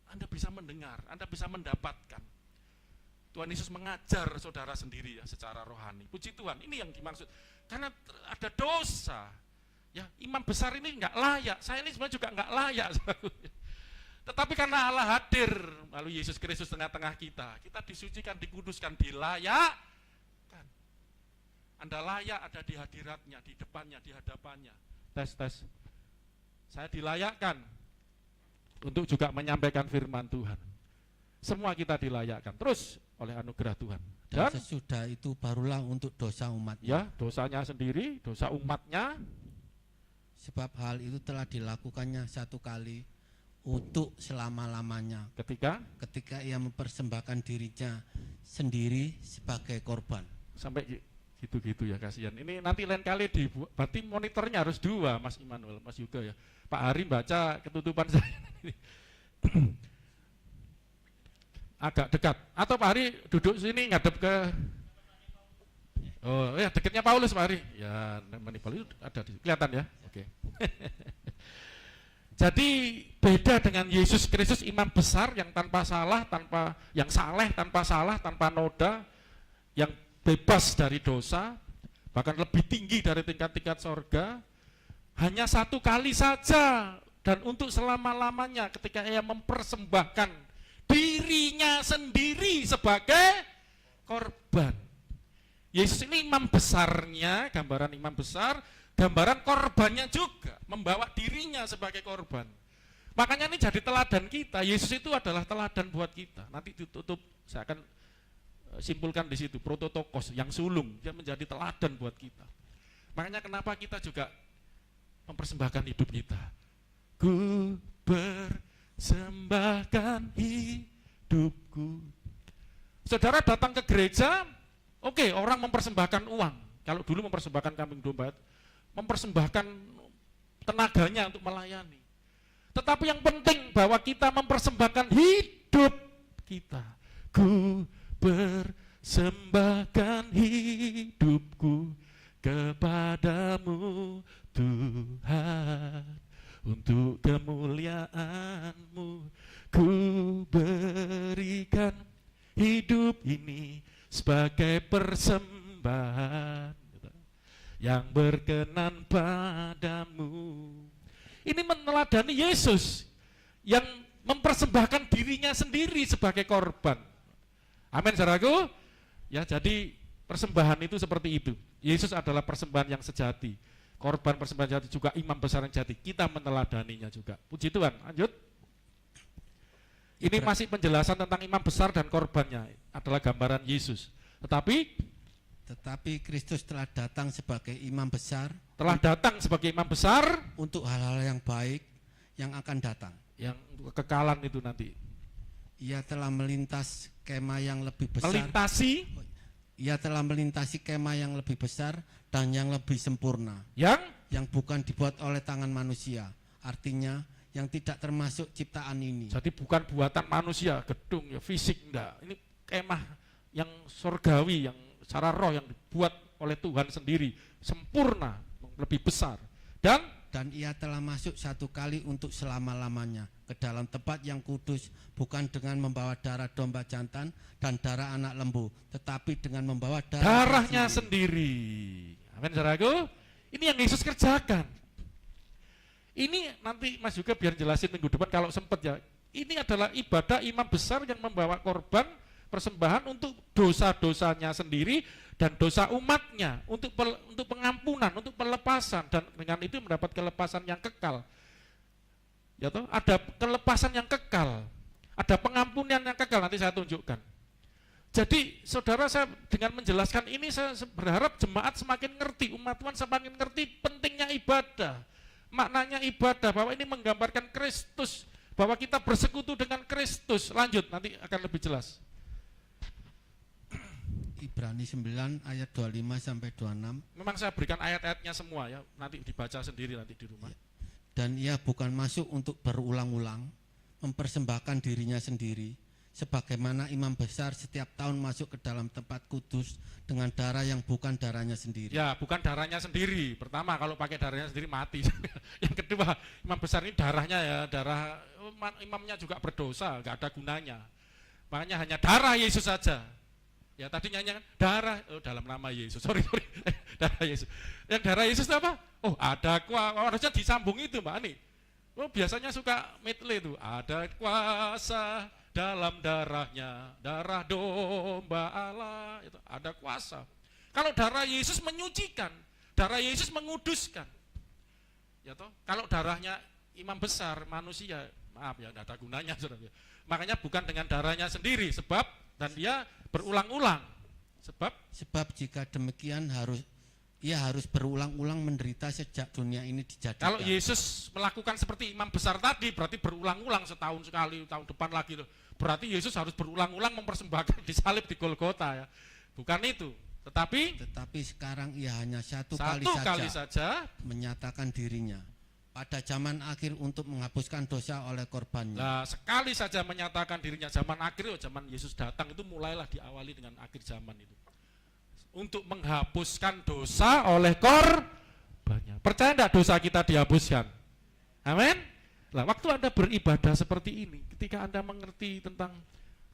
Anda bisa mendengar, Anda bisa mendapatkan. Tuhan Yesus mengajar saudara sendiri ya secara rohani. Puji Tuhan, ini yang dimaksud. Karena ada dosa. Ya, imam besar ini nggak layak. Saya ini sebenarnya juga nggak layak. Tetapi karena Allah hadir melalui Yesus Kristus tengah-tengah kita, kita disucikan, dikuduskan, dilayakkan. Anda layak ada di hadiratnya, di depannya, di hadapannya. Tes. Saya dilayakkan untuk juga menyampaikan firman Tuhan. Semua kita dilayakkan terus oleh anugerah Tuhan. Dan sesudah itu barulah untuk dosa umatnya. Ya, dosanya sendiri, dosa umatnya. Sebab hal itu telah dilakukannya satu kali untuk selama-lamanya. Ketika ia mempersembahkan dirinya sendiri sebagai korban. Sampai gitu-gitu ya, kasihan. Ini nanti lain kali berarti monitornya harus 2, Mas Immanuel, Mas Yuga ya. Pak Hari baca ketutupan saya. Agak dekat. Atau Pak Hari duduk sini ngadep ke, oh ya dekatnya Paulus Pak Hari. Ya, Manipal itu ada di kelihatan ya. Oke. Jadi beda dengan Yesus Kristus imam besar yang tanpa salah, yang saleh, tanpa salah, tanpa noda, yang bebas dari dosa, bahkan lebih tinggi dari tingkat-tingkat sorga. Hanya satu kali saja dan untuk selama-lamanya ketika ia mempersembahkan dirinya sendiri sebagai korban. Yesus ini imam besarnya, gambaran imam besar, gambaran korbannya juga, membawa dirinya sebagai korban. Makanya ini jadi teladan kita. Yesus itu adalah teladan buat kita. Nanti ditutup, saya akan simpulkan di situ, prototokos yang sulung, dia menjadi teladan buat kita. Makanya kenapa kita juga mempersembahkan hidup kita. Ku persembahkan hidupku. Saudara datang ke gereja, oke, orang mempersembahkan uang. Kalau dulu mempersembahkan kambing domba, mempersembahkan tenaganya untuk melayani. Tetapi yang penting bahwa kita mempersembahkan hidup kita. Ku persembahkan hidupku kepadamu Tuhan, untuk kemuliaan-Mu ku berikan hidup ini sebagai persembahan yang berkenan padamu. Ini meneladani Yesus yang mempersembahkan dirinya sendiri sebagai korban. Amin, saudaraku. Ya, jadi persembahan itu seperti itu. Yesus adalah persembahan yang sejati. Korban persembahan sejati juga imam besar yang sejati. Kita meneladaninya juga. Puji Tuhan. Lanjut. Ini masih penjelasan tentang imam besar dan korbannya. Adalah gambaran Yesus. Tetapi Kristus telah datang sebagai imam besar. Telah datang sebagai imam besar untuk hal-hal yang baik yang akan datang. Yang kekekalan itu nanti. Ia telah melintas kemah yang lebih besar. Ia telah melintasi kemah yang lebih besar dan yang lebih sempurna. Yang bukan dibuat oleh tangan manusia. Artinya yang tidak termasuk ciptaan ini. Jadi bukan buatan manusia, gedung ya, fisik enggak. Ini kemah yang surgawi, yang secara roh yang dibuat oleh Tuhan sendiri, sempurna, lebih besar. Dan ia telah masuk satu kali untuk selama-lamanya ke dalam tempat yang kudus, bukan dengan membawa darah domba jantan dan darah anak lembu, tetapi dengan membawa darahnya sendiri. Amin, saudaraku. Ini yang Yesus kerjakan. Ini nanti Mas juga biar jelasin minggu depan kalau sempat ya. Ini adalah ibadah imam besar yang membawa korban persembahan untuk dosa-dosanya sendiri dan dosa umatnya, untuk pengampunan, untuk pelepasan, dan dengan itu mendapat kelepasan yang kekal. Ya toh, ada kelepasan yang kekal, ada pengampunan yang kekal, nanti saya tunjukkan. Jadi saudara, saya dengan menjelaskan ini saya berharap jemaat semakin ngerti, umat Tuhan semakin ngerti pentingnya ibadah, maknanya ibadah, bahwa ini menggambarkan Kristus, bahwa kita bersekutu dengan Kristus. Lanjut, nanti akan lebih jelas. Ibrani 9 ayat 25 sampai 26. Memang saya berikan ayat-ayatnya semua ya, nanti dibaca sendiri nanti di rumah. Dan ia bukan masuk untuk berulang-ulang mempersembahkan dirinya sendiri, sebagaimana imam besar setiap tahun masuk ke dalam tempat kudus dengan darah yang bukan darahnya sendiri. Ya, bukan darahnya sendiri. Pertama, kalau pakai darahnya sendiri mati. Yang kedua, imam besar ini darahnya ya, darah imamnya juga berdosa, nggak ada gunanya. Makanya hanya darah Yesus saja. Ya tadi nyanyikan darah, dalam nama Yesus, sorry, darah Yesus. Yang darah Yesus itu apa? Oh ada kuasa, harusnya disambung itu Mbak Ani. Oh biasanya suka medley itu, ada kuasa dalam darahnya, darah domba Allah, itu ada kuasa. Kalau darah Yesus menyucikan, darah Yesus menguduskan. Ya toh, kalau darahnya imam besar manusia, maaf ya, tidak ada gunanya. Makanya bukan dengan darahnya sendiri, sebab dan dia berulang-ulang. Sebab jika demikian ia harus berulang-ulang menderita sejak dunia ini dijadikan. Kalau Yesus melakukan seperti imam besar tadi, berarti berulang-ulang setahun sekali, tahun depan lagi. Berarti Yesus harus berulang-ulang mempersembahkan disalib di Golgota ya. Bukan itu. Tetapi sekarang ia hanya satu kali saja menyatakan dirinya pada zaman akhir untuk menghapuskan dosa oleh korbannya. Nah, sekali saja menyatakan dirinya zaman akhir, zaman Yesus datang itu mulailah diawali dengan akhir zaman itu. Untuk menghapuskan dosa oleh korbannya. Percaya enggak dosa kita dihapuskan? Amin. Nah, waktu Anda beribadah seperti ini, ketika Anda mengerti tentang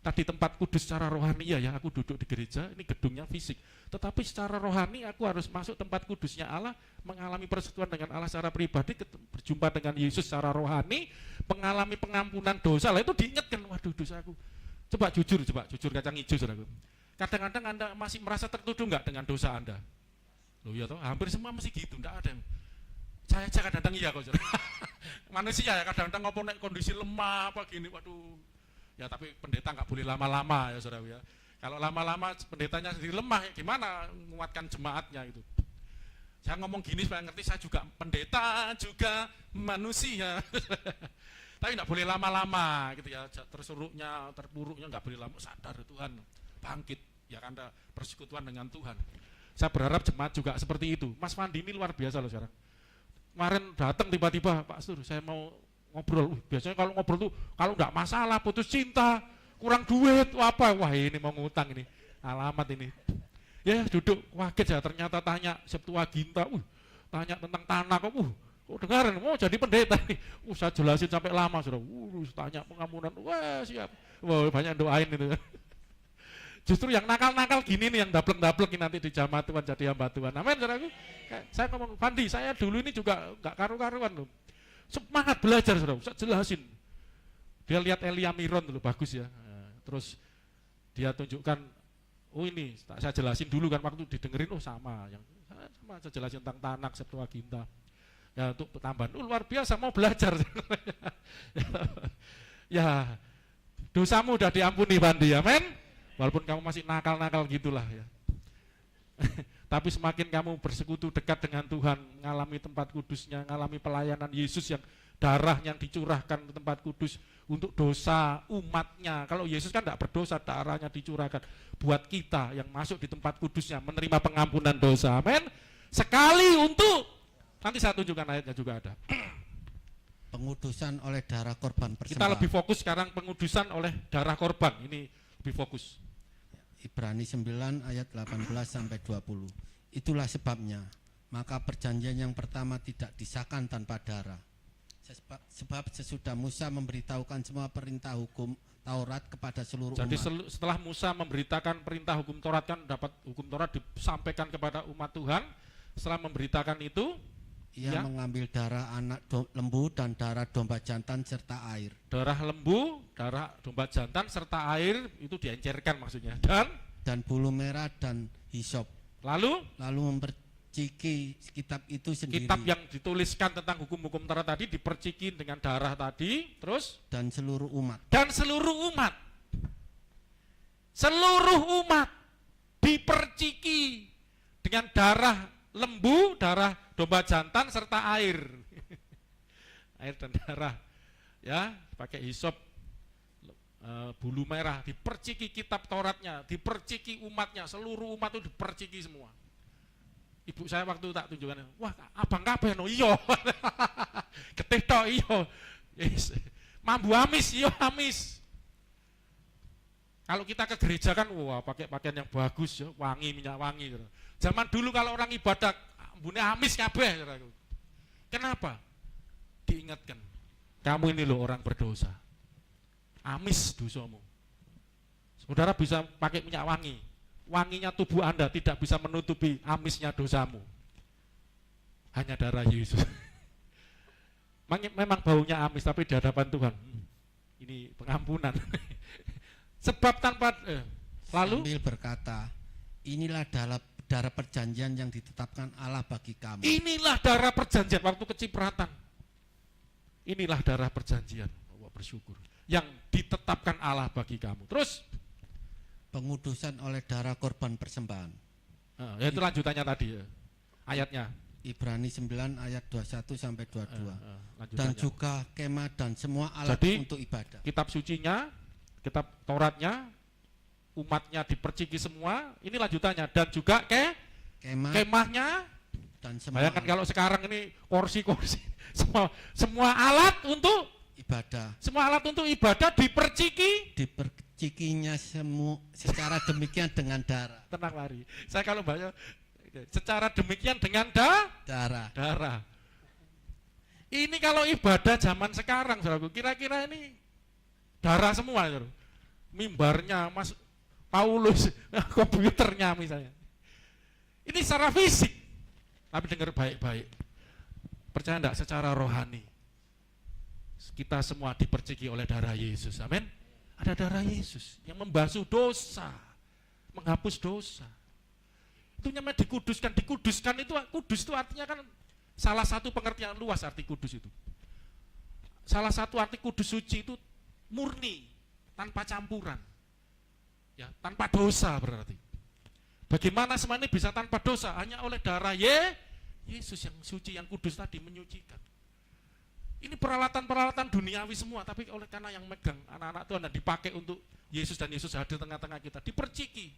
tadi tempat kudus secara rohani, ya aku duduk di gereja, ini gedungnya fisik. Tetapi secara rohani aku harus masuk tempat kudusnya Allah, mengalami persekutuan dengan Allah secara pribadi, berjumpa dengan Yesus secara rohani, mengalami pengampunan dosa. Lah itu diingatkan, waduh dosaku. Coba jujur kacang hijau saudaraku. Kadang-kadang Anda masih merasa tertuduh enggak dengan dosa Anda? Loh ya toh, hampir semua masih gitu, enggak ada. Saya kadang-kadang iya kok. Manusia ya kadang-kadang ngopo nek kondisi lemah apa gini, waduh. Ya tapi pendeta nggak boleh lama-lama ya saudara ya. Kalau lama-lama pendetanya sendiri lemah, gimana menguatkan jemaatnya itu? Saya ngomong gini supaya ngerti, saya juga pendeta, juga manusia. Tapi nggak boleh lama-lama gitu ya. Terpuruknya nggak boleh lama. Sadar Tuhan, bangkit ya karena persekutuan dengan Tuhan. Saya berharap jemaat juga seperti itu. Mas Fandi ini luar biasa loh sekarang. Kemarin datang tiba-tiba, Pak Sur, saya mau ngobrol. Biasanya kalau ngobrol tuh kalau nggak masalah, putus cinta, kurang duit, apa, wah ini mau ngutang ini, alamat ini. Ya duduk, kaget ya ternyata tanya Septuaginta, tanya tentang tanah, kok dengaran mau jadi pendeta nih. Saya jelasin sampai lama sudah. Tanya pengampunan, wah siap. Wah banyak doain itu. Justru yang nakal-nakal gini nih yang daplek-daplek nanti di jamaah Tuhan jadi hamba Tuhan. Amin, saudaraku. Saya ngomong, Fandi, saya dulu ini juga enggak karu-karuan loh. Semangat belajar, saudara. Saya jelasin. Dia lihat Elia Miron dulu, bagus ya. Terus dia tunjukkan, oh ini, saya jelasin dulu kan waktu didengerin, oh sama. Saya jelasin tentang Tanak, Septuaginta. Ya untuk tambahan, luar biasa mau belajar. Ya, dosamu udah diampuni, Fandi, amin. Walaupun kamu masih nakal-nakal gitulah ya. Tapi semakin kamu bersekutu dekat dengan Tuhan, mengalami tempat kudusnya, mengalami pelayanan Yesus yang darah yang dicurahkan ke tempat kudus untuk dosa umatnya. Kalau Yesus kan tidak berdosa, darahnya dicurahkan buat kita yang masuk di tempat kudusnya, menerima pengampunan dosa. Amin. Sekali untuk, nanti saya tunjukkan ayatnya juga ada. Pengudusan oleh darah korban persembahan. Kita lebih fokus sekarang pengudusan oleh darah korban, ini lebih fokus. Ibrani 9 ayat 18 sampai 20. Itulah sebabnya, maka perjanjian yang pertama tidak disahkan tanpa darah. Sebab sesudah Musa memberitahukan semua perintah hukum Taurat kepada seluruh umat. Jadi setelah Musa memberitakan perintah hukum Taurat, kan dapat hukum Taurat disampaikan kepada umat Tuhan. Setelah memberitakan itu, ia mengambil darah anak lembu dan darah domba jantan serta air. Darah lembu, darah domba jantan serta air itu diencerkan maksudnya. Dan bulu merah dan hisop. Lalu memperciki kitab itu sendiri. Kitab yang dituliskan tentang hukum-hukum Taurat tadi diperciki dengan darah tadi, terus dan seluruh umat. Seluruh umat diperciki dengan darah lembu, darah domba jantan serta air. Air dan darah. Ya, pakai hisop, bulu merah, diperciki kitab Tauratnya, diperciki umatnya, seluruh umat itu diperciki semua. Ibu saya waktu tak tunjukkan, wah abang kabeh no iyo. Getih tok iyo. Yes. Mambu amis, iyo amis. Kalau kita ke gereja kan, wah pakai pakaian yang bagus ya, wangi, minyak wangi. Zaman dulu kalau orang ibadah, ambune amis kabeh. Kenapa? Diingatkan, kamu ini loh orang berdosa. Amis dosamu. Saudara bisa pakai minyak wangi. Wanginya tubuh Anda tidak bisa menutupi amisnya dosamu. Hanya darah Yesus. Memang baunya amis, tapi di hadapan Tuhan, ini pengampunan. Sebab tanpa lalu sambil berkata, inilah darah perjanjian yang ditetapkan Allah bagi kamu. Inilah darah perjanjian waktu kecipratan. Inilah darah perjanjian. Allah bersyukur. Yang ditetapkan Allah bagi kamu. Terus pengudusan oleh darah korban persembahan. Itu lanjutannya tadi ya. Ayatnya. Ibrani 9 ayat 21 sampai 22. Dan juga kemah dan semua alat untuk ibadah. Kitab sucinya, kitab Tauratnya, umatnya diperciki semua, ini lanjutannya. Dan juga kemahnya, dan semua bayangkan kalau sekarang ini kursi-kursi, semua alat untuk ibadah. Semua alat untuk ibadah dipercikinya semua secara demikian dengan darah. Tenang lari. Saya kalau banyak secara demikian dengan darah. Ini kalau ibadah zaman sekarang, saudaraku, kira-kira ini darah semua, saudara. Mimbarnya Mas Paulus, komputernya misalnya. Ini secara fisik, tapi dengar baik-baik. Percaya enggak, secara rohani kita semua diperciki oleh darah Yesus, amin. Ada darah Yesus yang membasuh dosa, menghapus dosa. Itu namanya dikuduskan. Dikuduskan itu, kudus itu artinya kan salah satu pengertian luas arti kudus itu. Salah satu arti kudus suci itu murni, tanpa campuran, ya, tanpa dosa berarti. Bagaimana semuanya bisa tanpa dosa? Hanya oleh darah Yesus yang suci, yang kudus tadi menyucikan. Ini peralatan-peralatan duniawi semua, tapi oleh karena yang megang anak-anak Tuhan dan dipakai untuk Yesus, dan Yesus hadir tengah-tengah kita, diperciki.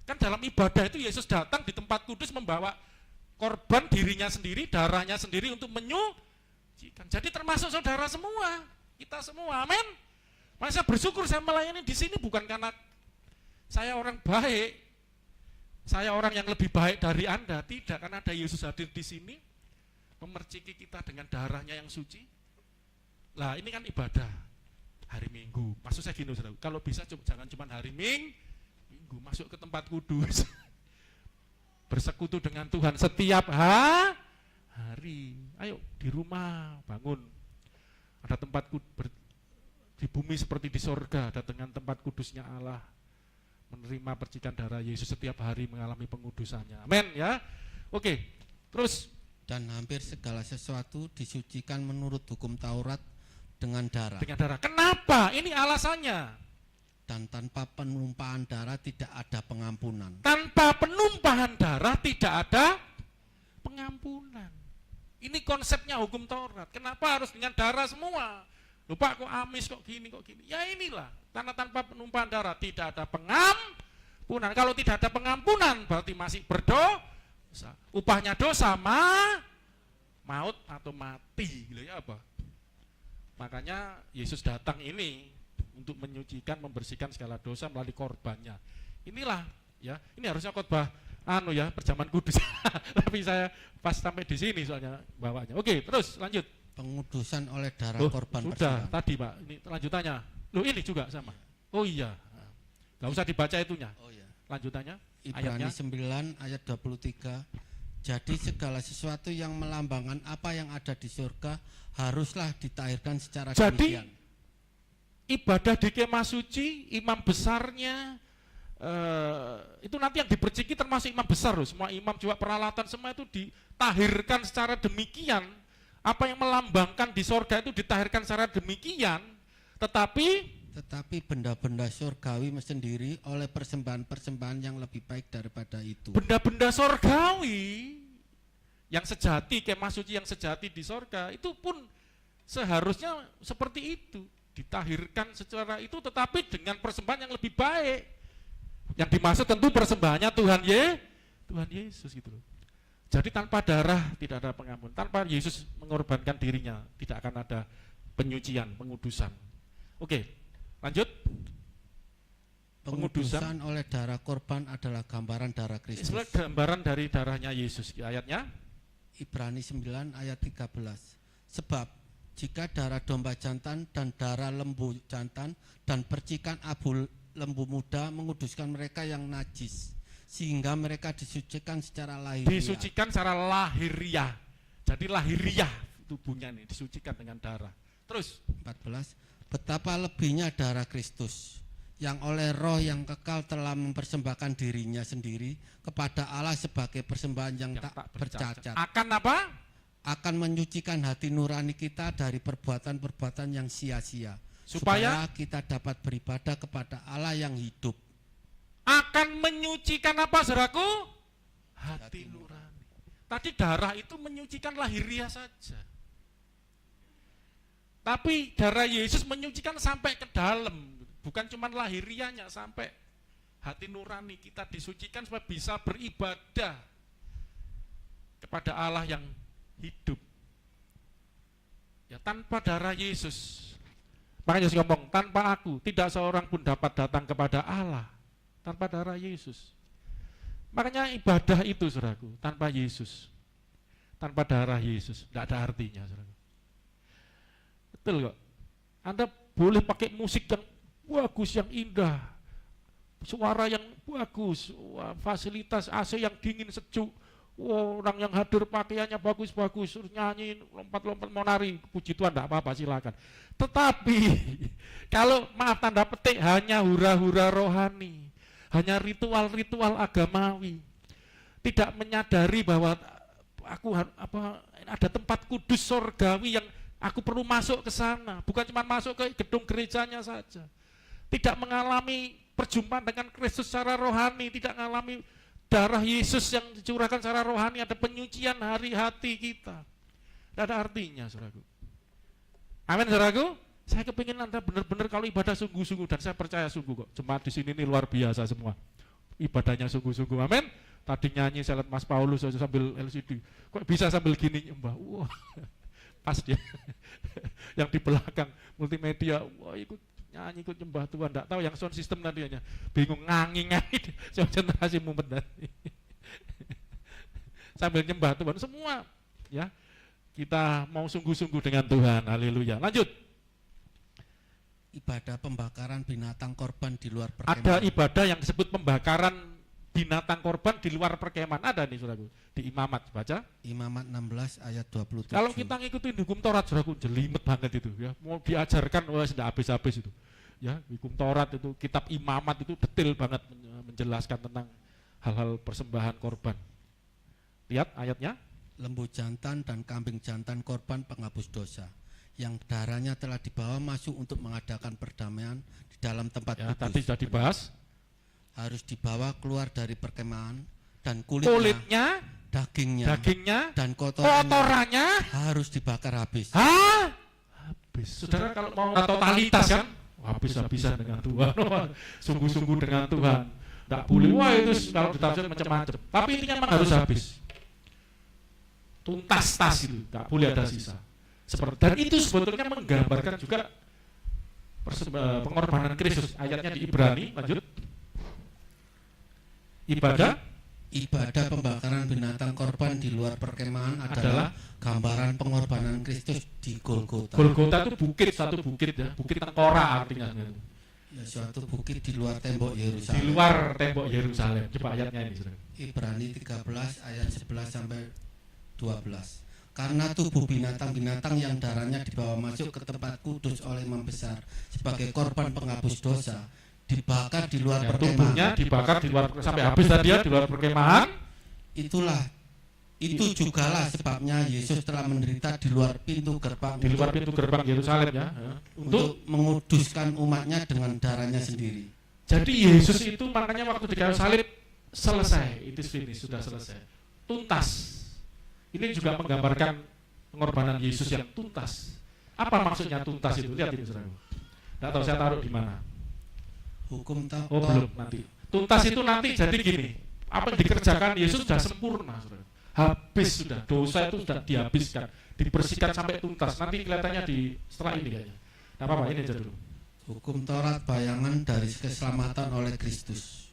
Kan dalam ibadah itu Yesus datang di tempat kudus membawa korban dirinya sendiri, darahnya sendiri untuk menyucikan. Jadi termasuk saudara semua, kita semua, amin. Masa bersyukur saya melayani di sini bukan karena saya orang baik, saya orang yang lebih baik dari Anda, tidak, karena ada Yesus hadir di sini memerciki kita dengan darahnya yang suci. Lah ini kan ibadah hari Minggu. Maksud saya gini, saudara, kalau bisa jangan cuma hari Minggu, masuk ke tempat kudus. Bersekutu dengan Tuhan setiap hari. Ayo di rumah bangun. Ada tempat di bumi seperti di sorga, ada dengan tempat kudusnya Allah. Menerima percikan darah Yesus setiap hari, mengalami pengudusannya. Amin ya. Oke. Terus, dan hampir segala sesuatu disucikan menurut hukum Taurat dengan darah. Dengan darah. Kenapa? Ini alasannya. Dan tanpa penumpahan darah tidak ada pengampunan. Tanpa penumpahan darah tidak ada pengampunan. Ini konsepnya hukum Taurat. Kenapa harus dengan darah semua? Lupa kok amis, kok gini, kok gini. Ya inilah, karena tanpa penumpahan darah tidak ada pengampunan. Kalau tidak ada pengampunan berarti masih berdosa. Upahnya dosa maut atau mati. Gitu ya apa? Makanya Yesus datang ini untuk menyucikan, membersihkan segala dosa melalui korbannya. Inilah ya, ini harusnya khotbah ya, perjamuan kudus. Tapi saya pas sampai di sini soalnya bawanya. Oke, terus lanjut. Pengudusan oleh darah korban sudah tadi, Pak. Ini lanjutannya. Ini juga sama. Oh iya. Enggak usah dibaca itunya. Oh iya. Lanjutannya Ibrani 9 ayat 23. Jadi segala sesuatu yang melambangkan apa yang ada di surga haruslah ditahirkan secara demikian. Jadi ibadah di kemah suci, imam besarnya itu nanti yang diperciki termasuk imam besar loh. Semua imam juga peralatan semua itu ditahirkan secara demikian. Apa yang melambangkan di surga itu ditahirkan secara demikian. Tetapi benda-benda surgawi sendiri oleh persembahan-persembahan yang lebih baik daripada itu. Benda-benda surgawi yang sejati, kemah suci yang sejati di surga itu pun seharusnya seperti itu, ditahirkan secara itu, tetapi dengan persembahan yang lebih baik. Yang dimaksud tentu persembahannya Tuhan Yesus gitu loh. Jadi tanpa darah tidak ada pengampunan, tanpa Yesus mengorbankan dirinya tidak akan ada penyucian, pengudusan. Oke, lanjut. Pengudusan oleh darah korban adalah gambaran darah Kristus. Gambaran dari darahnya Yesus. Ayatnya Ibrani 9 ayat 13. Sebab jika darah domba jantan dan darah lembu jantan dan percikan abu lembu muda menguduskan mereka yang najis, sehingga mereka disucikan secara lahiriah. Disucikan secara lahiriah. Jadi lahiriah tubuhnya nih disucikan dengan darah. Terus 14. Betapa lebihnya darah Kristus yang oleh Roh yang kekal telah mempersembahkan dirinya sendiri kepada Allah sebagai persembahan yang tak bercacat. Akan apa? Akan menyucikan hati nurani kita dari perbuatan-perbuatan yang sia-sia, supaya kita dapat beribadah kepada Allah yang hidup. Akan menyucikan apa, saudaraku? Hati nurani. Tadi darah itu menyucikan lahiriah saja. Tapi darah Yesus menyucikan sampai ke dalam, bukan cuma lahiriahnya, sampai hati nurani kita disucikan supaya bisa beribadah kepada Allah yang hidup. Ya, tanpa darah Yesus, makanya Yesus ngomong, tanpa aku tidak seorang pun dapat datang kepada Allah. Tanpa darah Yesus. Makanya ibadah itu, saudaraku, tanpa Yesus, tanpa darah Yesus, tidak ada artinya, saudaraku. Betul kok. Anda boleh pakai musik yang bagus, yang indah, suara yang bagus, fasilitas AC yang dingin sejuk, orang yang hadir pakaiannya bagus-bagus, nyanyi, lompat-lompat, mau nari, puji Tuhan, tidak apa-apa, silakan. Tetapi kalau maaf tanda petik hanya hura-hura rohani, hanya ritual-ritual agamawi, tidak menyadari bahwa ada tempat kudus sorgawi yang aku perlu masuk ke sana, bukan cuma masuk ke gedung gerejanya saja. Tidak mengalami perjumpaan dengan Kristus secara rohani, tidak mengalami darah Yesus yang dicurahkan secara rohani, ada penyucian hati kita. Tidak ada artinya, saudaraku. Amin, saudaraku. Saya kepingin Anda benar-benar kalau ibadah sungguh-sungguh, dan saya percaya sungguh kok. Jemaat di sini ini luar biasa semua. Ibadahnya sungguh-sungguh, amin. Tadi nyanyi saya lihat Mas Paulus sambil LCD. Kok bisa sambil gini, Mbah? Wah, pas dia. Yang di belakang multimedia, wah ikut nyanyi, ikut nyembah Tuhan. Tidak tahu yang sound system nanti hanya bingung ngangi-ngangi. Konsentrasi mumet nanti. Sambil nyembah Tuhan semua, ya. Kita mau sungguh-sungguh dengan Tuhan. Haleluya. Lanjut. Ibadah pembakaran binatang korban di luar perkemahan. Ada ibadah yang disebut pembakaran binatang korban di luar perkemahan. Ada nih, saudaraku. Di Imamat, baca. Imamat 16 ayat 27. Kalau kita ngikutin hukum Taurat, saudaraku, jelimet banget itu, ya. Mau diajarkan, wah sudah habis-habis itu. Ya, hukum Taurat itu, kitab Imamat itu detail banget menjelaskan tentang hal-hal persembahan korban. Lihat ayatnya. Lembu jantan dan kambing jantan korban penghapus dosa, yang darahnya telah dibawa masuk untuk mengadakan perdamaian di dalam tempat ya, kudus. Tadi sudah dibahas. Harus dibawa keluar dari perkemahan, dan kulitnya, dagingnya, dan kotorannya harus dibakar habis. Habis. Saudara kalau mau totalitas kan, habis-habisan dengan Tuhan, sungguh-sungguh dengan Tuhan. Tidak boleh, wah itu kalau ditafsir macam-macam. Tapi intinya memang harus habis. Tuntas itu, tidak boleh ada sisa. Dan itu sebetulnya menggambarkan juga pengorbanan Kristus. Ayatnya di Ibrani, lanjut. Ibadah pembakaran binatang korban di luar perkemahan adalah gambaran pengorbanan Kristus di Golgota. Golgota itu bukit, satu bukit ya, bukit tengkorak artinya. Ya, suatu bukit di luar tembok Yerusalem. Di luar tembok Yerusalem. Coba ayatnya ini, saudara. Ibrani 13 ayat 11 sampai 12. Karena tubuh binatang-binatang yang darahnya dibawa masuk ke tempat kudus oleh imam besar sebagai korban penghapus dosa dibakar di luar perkemahan. Tubuhnya dibakar di luar sampai habis tadi ya, di luar perkemahan. Itu jugalah sebabnya Yesus telah menderita di luar pintu gerbang Yerusalem ya, untuk menguduskan umatnya dengan darahnya sendiri. Jadi Yesus itu makanya waktu di kayu salib selesai, it is finished, sudah selesai, tuntas. Ini juga menggambarkan pengorbanan Yesus yang tuntas. Apa maksudnya tuntas itu? Lihat ini, saudara. Tidak tahu saya taruh di mana. Hukum Taurat. Oh belum, nanti. Tuntas itu nanti jadi gini. Apa yang dikerjakan Yesus sudah sempurna, saudara. Habis sudah, dosa itu sudah dihabiskan, dibersihkan sampai tuntas. Nanti kelihatannya setelah ini kayaknya. Tidak apa-apa, ini aja dulu. Hukum Taurat bayangan dari keselamatan oleh Kristus.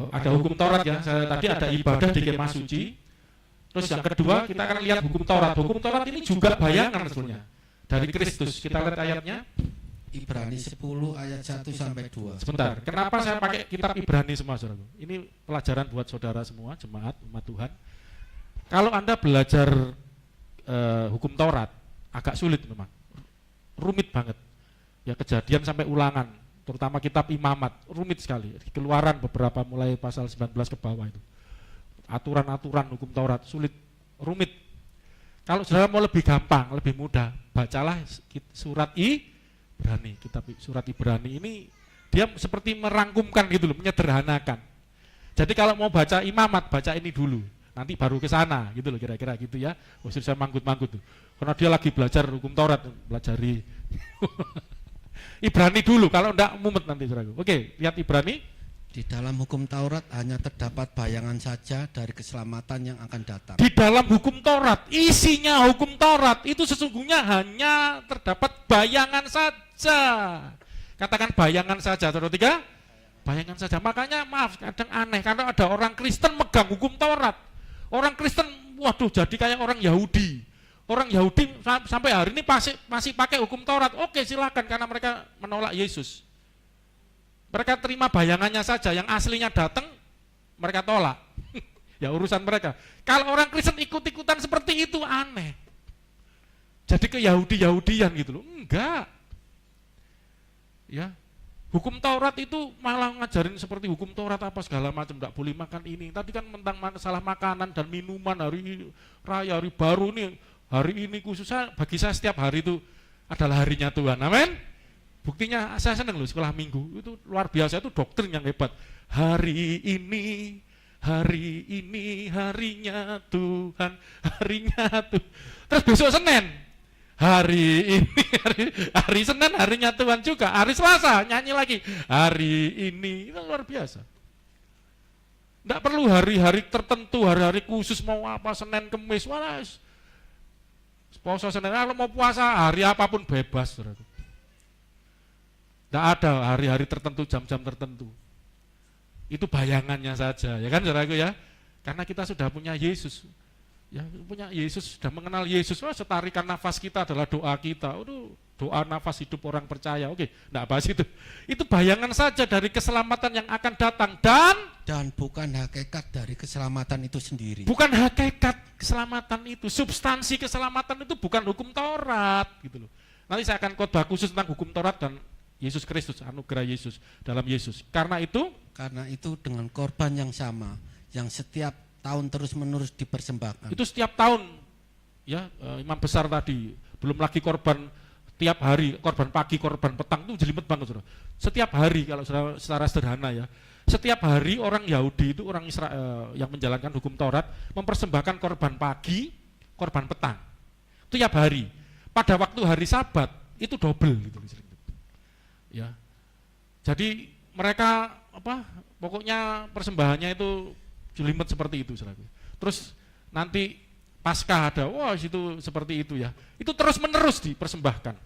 Ada hukum Taurat ya. Tadi ada ibadah di kemah suci. Terus yang kedua kita akan lihat hukum Taurat. Hukum Taurat ini juga bayangan sebetulnya dari Kristus. Kita lihat ayatnya. Ibrani 10 ayat 1 sampai 2. Sebentar, kenapa saya pakai kitab Ibrani semua, saudara? Ini pelajaran buat saudara semua, jemaat umat Tuhan. Kalau Anda belajar hukum Taurat, agak sulit memang, rumit banget. Ya, Kejadian sampai Ulangan, terutama kitab Imamat, rumit sekali. Keluaran beberapa mulai pasal 19 ke bawah itu. Aturan-aturan hukum Taurat sulit, rumit. Kalau saudara mau lebih gampang, lebih mudah, bacalah surat Ibrani. Kitab surat Ibrani ini dia seperti merangkumkan gitu loh, menyederhanakan. Jadi kalau mau baca Imamat, baca ini dulu, nanti baru ke sana gitu loh, kira-kira gitu ya. Saya manggut-manggut tuh. Karena dia lagi belajar hukum Taurat, pelajari Ibrani dulu, kalau enggak mumet nanti saudara. Oke, lihat Ibrani. Di dalam hukum Taurat hanya terdapat bayangan saja dari keselamatan yang akan datang. Di dalam hukum Taurat, isinya hukum Taurat itu sesungguhnya hanya terdapat bayangan saja. Katakan bayangan saja, saudara tiga. Bayangan saja. Makanya maaf, kadang aneh karena ada orang Kristen megang hukum Taurat. Orang Kristen, waduh, jadi kayak orang Yahudi. Orang Yahudi sampai hari ini masih pakai hukum Taurat. Oke, silakan, karena mereka menolak Yesus. Mereka terima bayangannya saja, yang aslinya datang mereka tolak. Ya urusan mereka. Kalau orang Kristen ikut-ikutan seperti itu aneh. Jadi ke Yahudi-Yahudian gitu loh. Enggak. Ya. Hukum Taurat itu malah ngajarin seperti hukum Taurat apa segala macam, enggak boleh makan ini. Tadi kan tentang masalah makanan dan minuman, hari raya, hari baru nih. Hari ini khususnya bagi saya setiap hari itu adalah harinya Tuhan. Amin. Buktinya saya senang loh sekolah minggu. Itu luar biasa, itu doktrin yang hebat. Hari ini harinya Tuhan, harinya Tuhan. Terus besok Senin, hari ini, hari Senin harinya Tuhan juga. Hari Selasa nyanyi lagi, hari ini. Itu luar biasa. Tidak perlu hari-hari tertentu, hari-hari khusus mau apa, Senin, Kemis, walas. Puasa Senin, kalau mau puasa hari apapun bebas. Tidak ada hari-hari tertentu, jam-jam tertentu. Itu bayangannya saja, ya kan saudaraku ya. Karena kita sudah punya Yesus. Ya, punya Yesus, sudah mengenal Yesus. Wah, setarikan nafas kita adalah doa kita. Doa nafas hidup orang percaya. Oke, enggak bahas itu. Itu bayangan saja dari keselamatan yang akan datang dan bukan hakikat dari keselamatan itu sendiri. Bukan hakikat keselamatan itu, substansi keselamatan itu bukan hukum Taurat gitu loh. Nanti saya akan khotbah khusus tentang hukum Taurat dan Yesus Kristus, anugerah Yesus dalam Yesus. Karena itu dengan korban yang sama, yang setiap tahun terus-menerus dipersembahkan. Itu setiap tahun, ya, imam besar tadi, belum lagi korban tiap hari, korban pagi, korban petang, itu jelimet banget, saudara. Setiap hari, kalau secara sederhana ya, setiap hari orang Yahudi itu, orang Israel yang menjalankan hukum Taurat, mempersembahkan korban pagi, korban petang. Itu tiap hari. Pada waktu hari Sabat, itu double gitu. Ya. Jadi mereka pokoknya persembahannya itu jelimet seperti itu, saudara. Terus nanti Paskah ada, wah itu seperti itu ya. Itu terus-menerus dipersembahkan.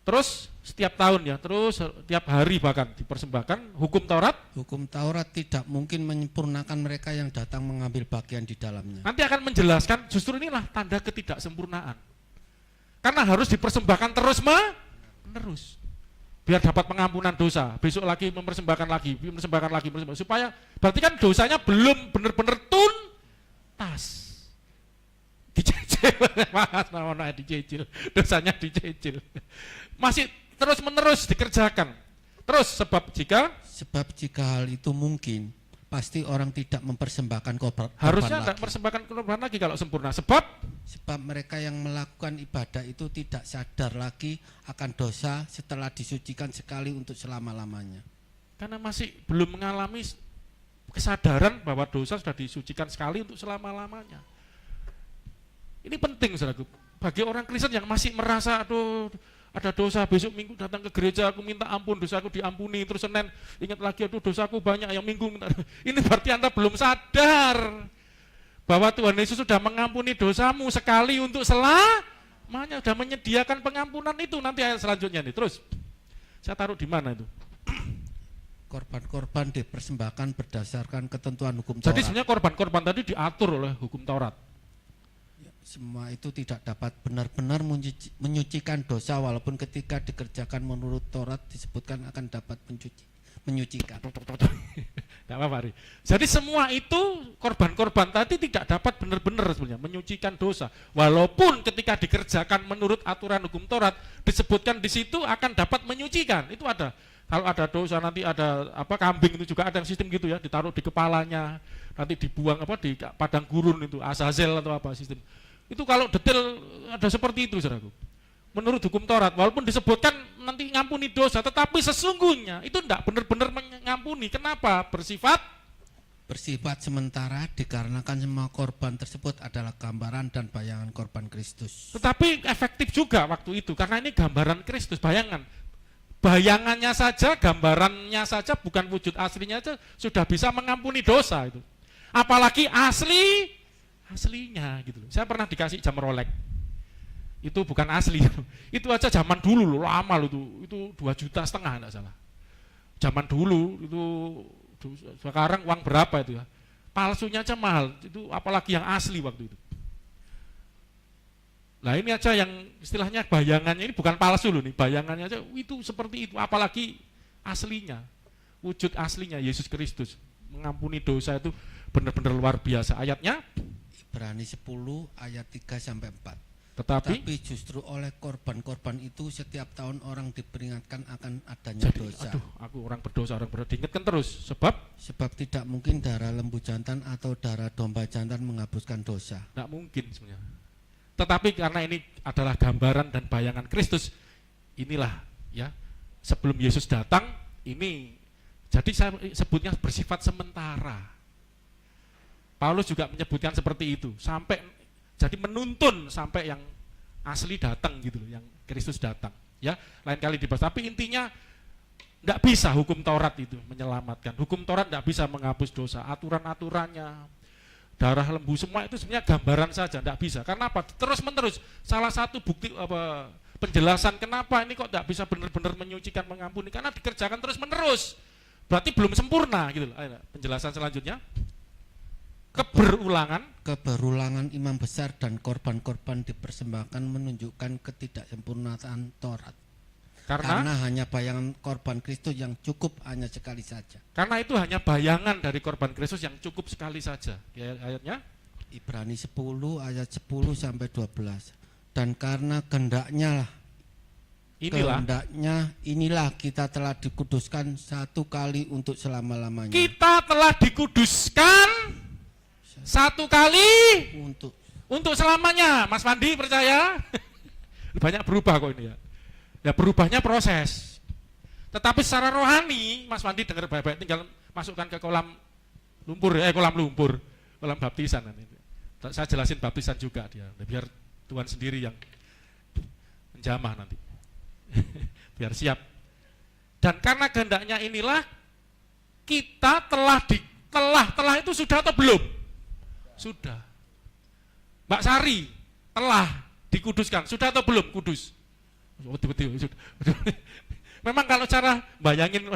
Terus setiap tahun ya, terus tiap hari bahkan dipersembahkan hukum Taurat. Hukum Taurat tidak mungkin menyempurnakan mereka yang datang mengambil bagian di dalamnya. Nanti akan menjelaskan justru inilah tanda ketidaksempurnaan. Karena harus dipersembahkan terus-menerus. Biar dapat pengampunan dosa, besok lagi mempersembahkan lagi, supaya berarti kan dosanya belum benar-benar tuntas. Dicicil, dicicil, dosanya dicicil. Masih terus-menerus dikerjakan. Terus sebab jika hal itu mungkin, pasti orang tidak mempersembahkan korban. Harusnya tidak mempersembahkan korban lagi kalau sempurna. Sebab mereka yang melakukan ibadah itu tidak sadar lagi akan dosa setelah disucikan sekali untuk selama-lamanya. Karena masih belum mengalami kesadaran bahwa dosa sudah disucikan sekali untuk selama-lamanya. Ini penting, saudaraku, bagi orang Kristen yang masih merasa, aduh, ada dosa, besok minggu datang ke gereja, aku minta ampun, dosaku diampuni, terus Senin ingat lagi, aduh dosaku banyak, yang minggu minta. Ini berarti Anda belum sadar bahwa Tuhan Yesus sudah mengampuni dosamu sekali untuk selamanya, sudah menyediakan pengampunan itu. Nanti ayat selanjutnya nih, terus saya taruh di mana itu? Korban-korban dipersembahkan berdasarkan ketentuan hukum Taurat. Jadi sebenarnya korban-korban tadi diatur oleh hukum Taurat. Semua itu tidak dapat benar-benar menyucikan dosa, walaupun ketika dikerjakan menurut Taurat disebutkan akan dapat menyucikan. Tidak apa-apa. Jadi semua itu korban-korban tadi tidak dapat benar-benar sebenarnya menyucikan dosa, walaupun ketika dikerjakan menurut aturan hukum Taurat disebutkan di situ akan dapat menyucikan. Itu ada. Kalau ada dosa nanti ada kambing itu juga ada yang sistem gitu ya, ditaruh di kepalanya, nanti dibuang di padang gurun itu, Azazel atau apa sistem. Itu kalau detail ada seperti itu, saudaraku. Menurut hukum Taurat, walaupun disebutkan nanti ngampuni dosa, tetapi sesungguhnya itu tidak benar-benar mengampuni. Kenapa? Bersifat sementara, dikarenakan semua korban tersebut adalah gambaran dan bayangan korban Kristus. Tetapi efektif juga waktu itu, karena ini gambaran Kristus, bayangannya saja, gambarannya saja, bukan wujud aslinya saja sudah bisa mengampuni dosa itu. Apalagi aslinya gitu loh. Saya pernah dikasih jam Rolex. Itu bukan asli. Itu aja zaman dulu loh, lama loh itu 2,5 juta enggak salah. Zaman dulu itu, sekarang uang berapa itu ya? Palsunya aja mahal. Itu apalagi yang asli waktu itu. Lah ini aja yang istilahnya bayangannya ini bukan palsu loh nih, bayangannya aja itu seperti itu, apalagi aslinya, wujud aslinya Yesus Kristus mengampuni dosa itu benar-benar luar biasa. Ayatnya Ibrani 10 ayat 3 sampai 4. Tetapi justru oleh korban-korban itu setiap tahun orang diperingatkan akan adanya dosa. Aduh, aku orang berdosa diingatkan terus. Sebab tidak mungkin darah lembu jantan atau darah domba jantan menghapuskan dosa. Tidak mungkin sebenarnya. Tetapi karena ini adalah gambaran dan bayangan Kristus, inilah ya sebelum Yesus datang ini. Jadi saya sebutnya bersifat sementara. Paulus juga menyebutkan seperti itu sampai. Jadi menuntun sampai yang asli datang gitu loh, yang Kristus datang. Ya, lain kali dibahas. Tapi intinya enggak bisa hukum Taurat itu menyelamatkan. Hukum Taurat enggak bisa menghapus dosa. Aturan-aturannya, darah lembu semua itu sebenarnya gambaran saja, enggak bisa. Karena apa? Terus-menerus salah satu bukti penjelasan kenapa ini kok enggak bisa benar-benar menyucikan, mengampuni karena dikerjakan terus-menerus. Berarti belum sempurna gitu loh. Ayo, penjelasan selanjutnya. Keberulangan imam besar dan korban-korban dipersembahkan menunjukkan ketidaksempurnaan Taurat. Karena hanya bayangan korban Kristus yang cukup hanya sekali saja. Karena itu hanya bayangan dari korban Kristus yang cukup sekali saja. Ya, ayatnya Ibrani 10 ayat 10 sampai 12. Dan karena kehendaknya inilah kita telah dikuduskan satu kali untuk selama-lamanya. Kita telah dikuduskan satu kali untuk selamanya. Mas Fandi percaya? Banyak berubah kok ini ya. Ya berubahnya proses. Tetapi secara rohani, Mas Fandi dengar baik-baik, tinggal masukkan ke kolam lumpur, kolam baptisan nanti. Saya jelasin baptisan juga dia, biar Tuhan sendiri yang menjamah nanti. Biar siap. Dan karena kehendaknya inilah kita telah itu sudah atau belum? Sudah. Mbak Sari telah dikuduskan, sudah atau belum kudus? Betul. Memang kalau cara bayangin,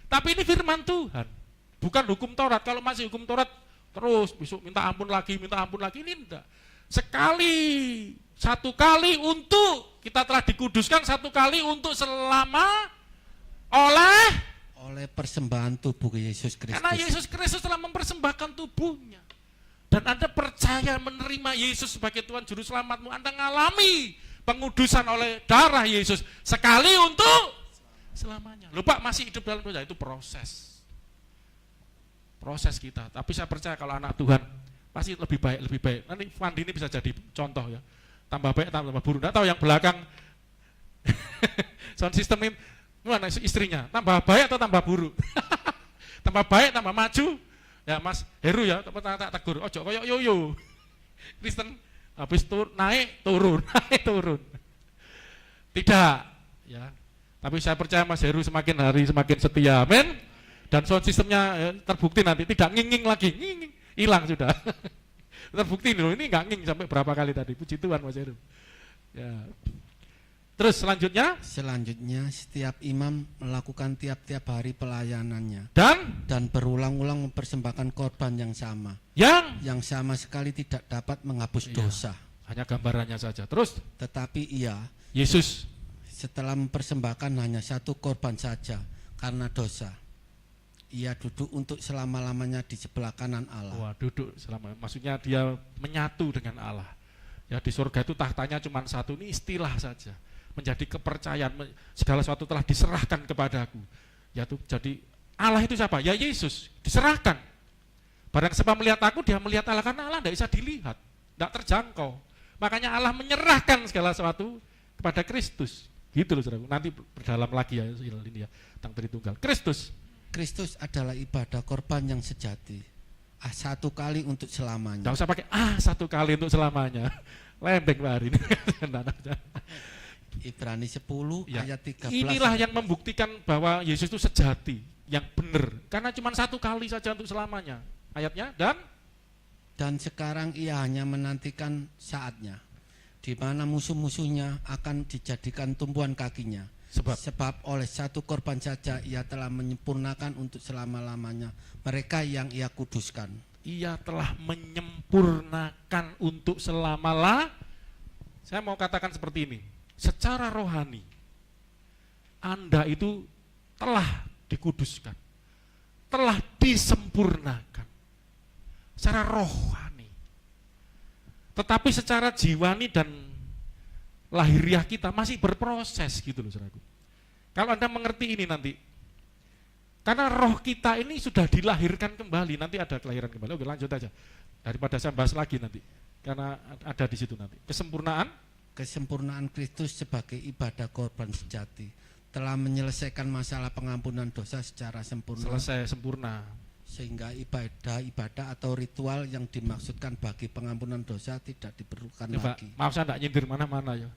tapi ini firman Tuhan, bukan hukum Taurat. Kalau masih hukum Taurat terus besok minta ampun lagi, ini enggak. Satu kali untuk kita telah dikuduskan, satu kali untuk selama oleh persembahan tubuh Yesus Kristus. Karena Yesus Kristus telah mempersembahkan tubuhnya. Dan Anda percaya menerima Yesus sebagai Tuhan Juru Selamatmu, Anda mengalami pengudusan oleh darah Yesus sekali untuk selamanya. Loh Pak, masih hidup dalam dosa, itu proses kita. Tapi saya percaya kalau anak Tuhan pasti lebih baik. Nanti Fandi ini bisa jadi contoh ya. Tambah baik, tambah buruk. Nggak tahu yang belakang sound system ini gimana istrinya? Tambah baik atau tambah buruk? Tambah baik, tambah maju. Ya Mas Heru ya, tak tegur, ojo koyok yoyo. Kristen habis naik turun. Tidak, ya. Tapi saya percaya Mas Heru semakin hari semakin setia, amin. Dan sound sistemnya terbukti nanti tidak nging lagi, hilang sudah. Terbukti loh, ini nggak nging sampai berapa kali tadi. Puji Tuhan Mas Heru. Ya. Terus selanjutnya setiap imam melakukan tiap-tiap hari pelayanannya dan berulang-ulang mempersembahkan korban yang sama yang sama sekali tidak dapat menghapus dosa. Hanya gambarannya saja. Terus tetapi Yesus setelah mempersembahkan hanya satu korban saja karena dosa, ia duduk untuk selama-lamanya di sebelah kanan Allah. Duduk selama, maksudnya dia menyatu dengan Allah. Ya di surga itu tahtanya cuma satu, ini istilah saja. Menjadi kepercayaan, segala sesuatu telah diserahkan kepadaku. Yaitu jadi Allah itu siapa? Ya Yesus, diserahkan. Barang siapa melihat aku, dia melihat Allah, karena Allah tidak bisa dilihat, tidak terjangkau. Makanya Allah menyerahkan segala sesuatu kepada Kristus. Gitu loh saudara. Nanti berdalam lagi ya ini ya tentang Tritunggal. Kristus adalah ibadah korban yang sejati. Satu kali untuk selamanya. Tidak usah pakai satu kali untuk selamanya. Lembek Pak hari ini. Ibrani 10 ayat 13. Inilah yang membuktikan bahwa Yesus itu sejati, yang benar. Karena cuma satu kali saja untuk selamanya. Ayatnya dan sekarang ia hanya menantikan saatnya di mana musuh-musuhnya akan dijadikan tumpuan kakinya. Sebab oleh satu korban saja ia telah menyempurnakan untuk selama-lamanya mereka yang ia kuduskan. Ia telah menyempurnakan untuk selama-lamanya Saya mau katakan seperti ini, secara rohani Anda itu telah dikuduskan, telah disempurnakan secara rohani. Tetapi secara jiwani dan lahiriah kita masih berproses gitu loh saudaraku. Kalau Anda mengerti ini nanti, karena roh kita ini sudah dilahirkan kembali, nanti ada kelahiran kembali. Oke, lanjut aja. Daripada saya bahas lagi nanti, karena ada di situ nanti. Kesempurnaan Kristus sebagai ibadah korban sejati telah menyelesaikan masalah pengampunan dosa secara sempurna. Selesai sempurna. Sehingga ibadah atau ritual yang dimaksudkan bagi pengampunan dosa tidak diperlukan lagi. Maaf saya tidak nyindir mana-mana ya.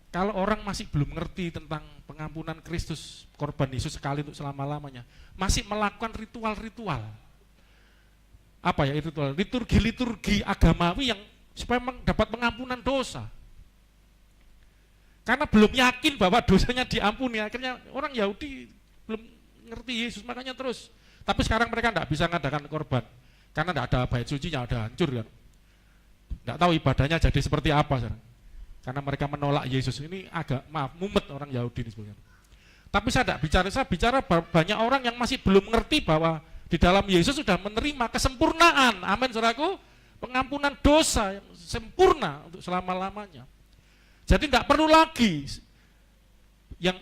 Kalau orang masih belum mengerti tentang pengampunan Kristus, korban Yesus sekali untuk selama-lamanya, masih melakukan ritual-ritual. Apa ya ritual? Liturgi-liturgi agamawi yang supaya dapat pengampunan dosa. Karena belum yakin bahwa dosanya diampuni, akhirnya orang Yahudi belum ngerti Yesus, makanya terus. Tapi sekarang mereka tidak bisa mengadakan korban, karena tidak ada bait sucinya, ada hancur kan. Tidak tahu ibadahnya jadi seperti apa sekarang. Karena mereka menolak Yesus, ini agak mumet orang Yahudi ini sebenarnya. Tapi saya tidak bicara, saya bicara banyak orang yang masih belum mengerti bahwa di dalam Yesus sudah menerima kesempurnaan, amin saudaraku, pengampunan dosa yang sempurna untuk selama-lamanya. Jadi tidak perlu lagi yang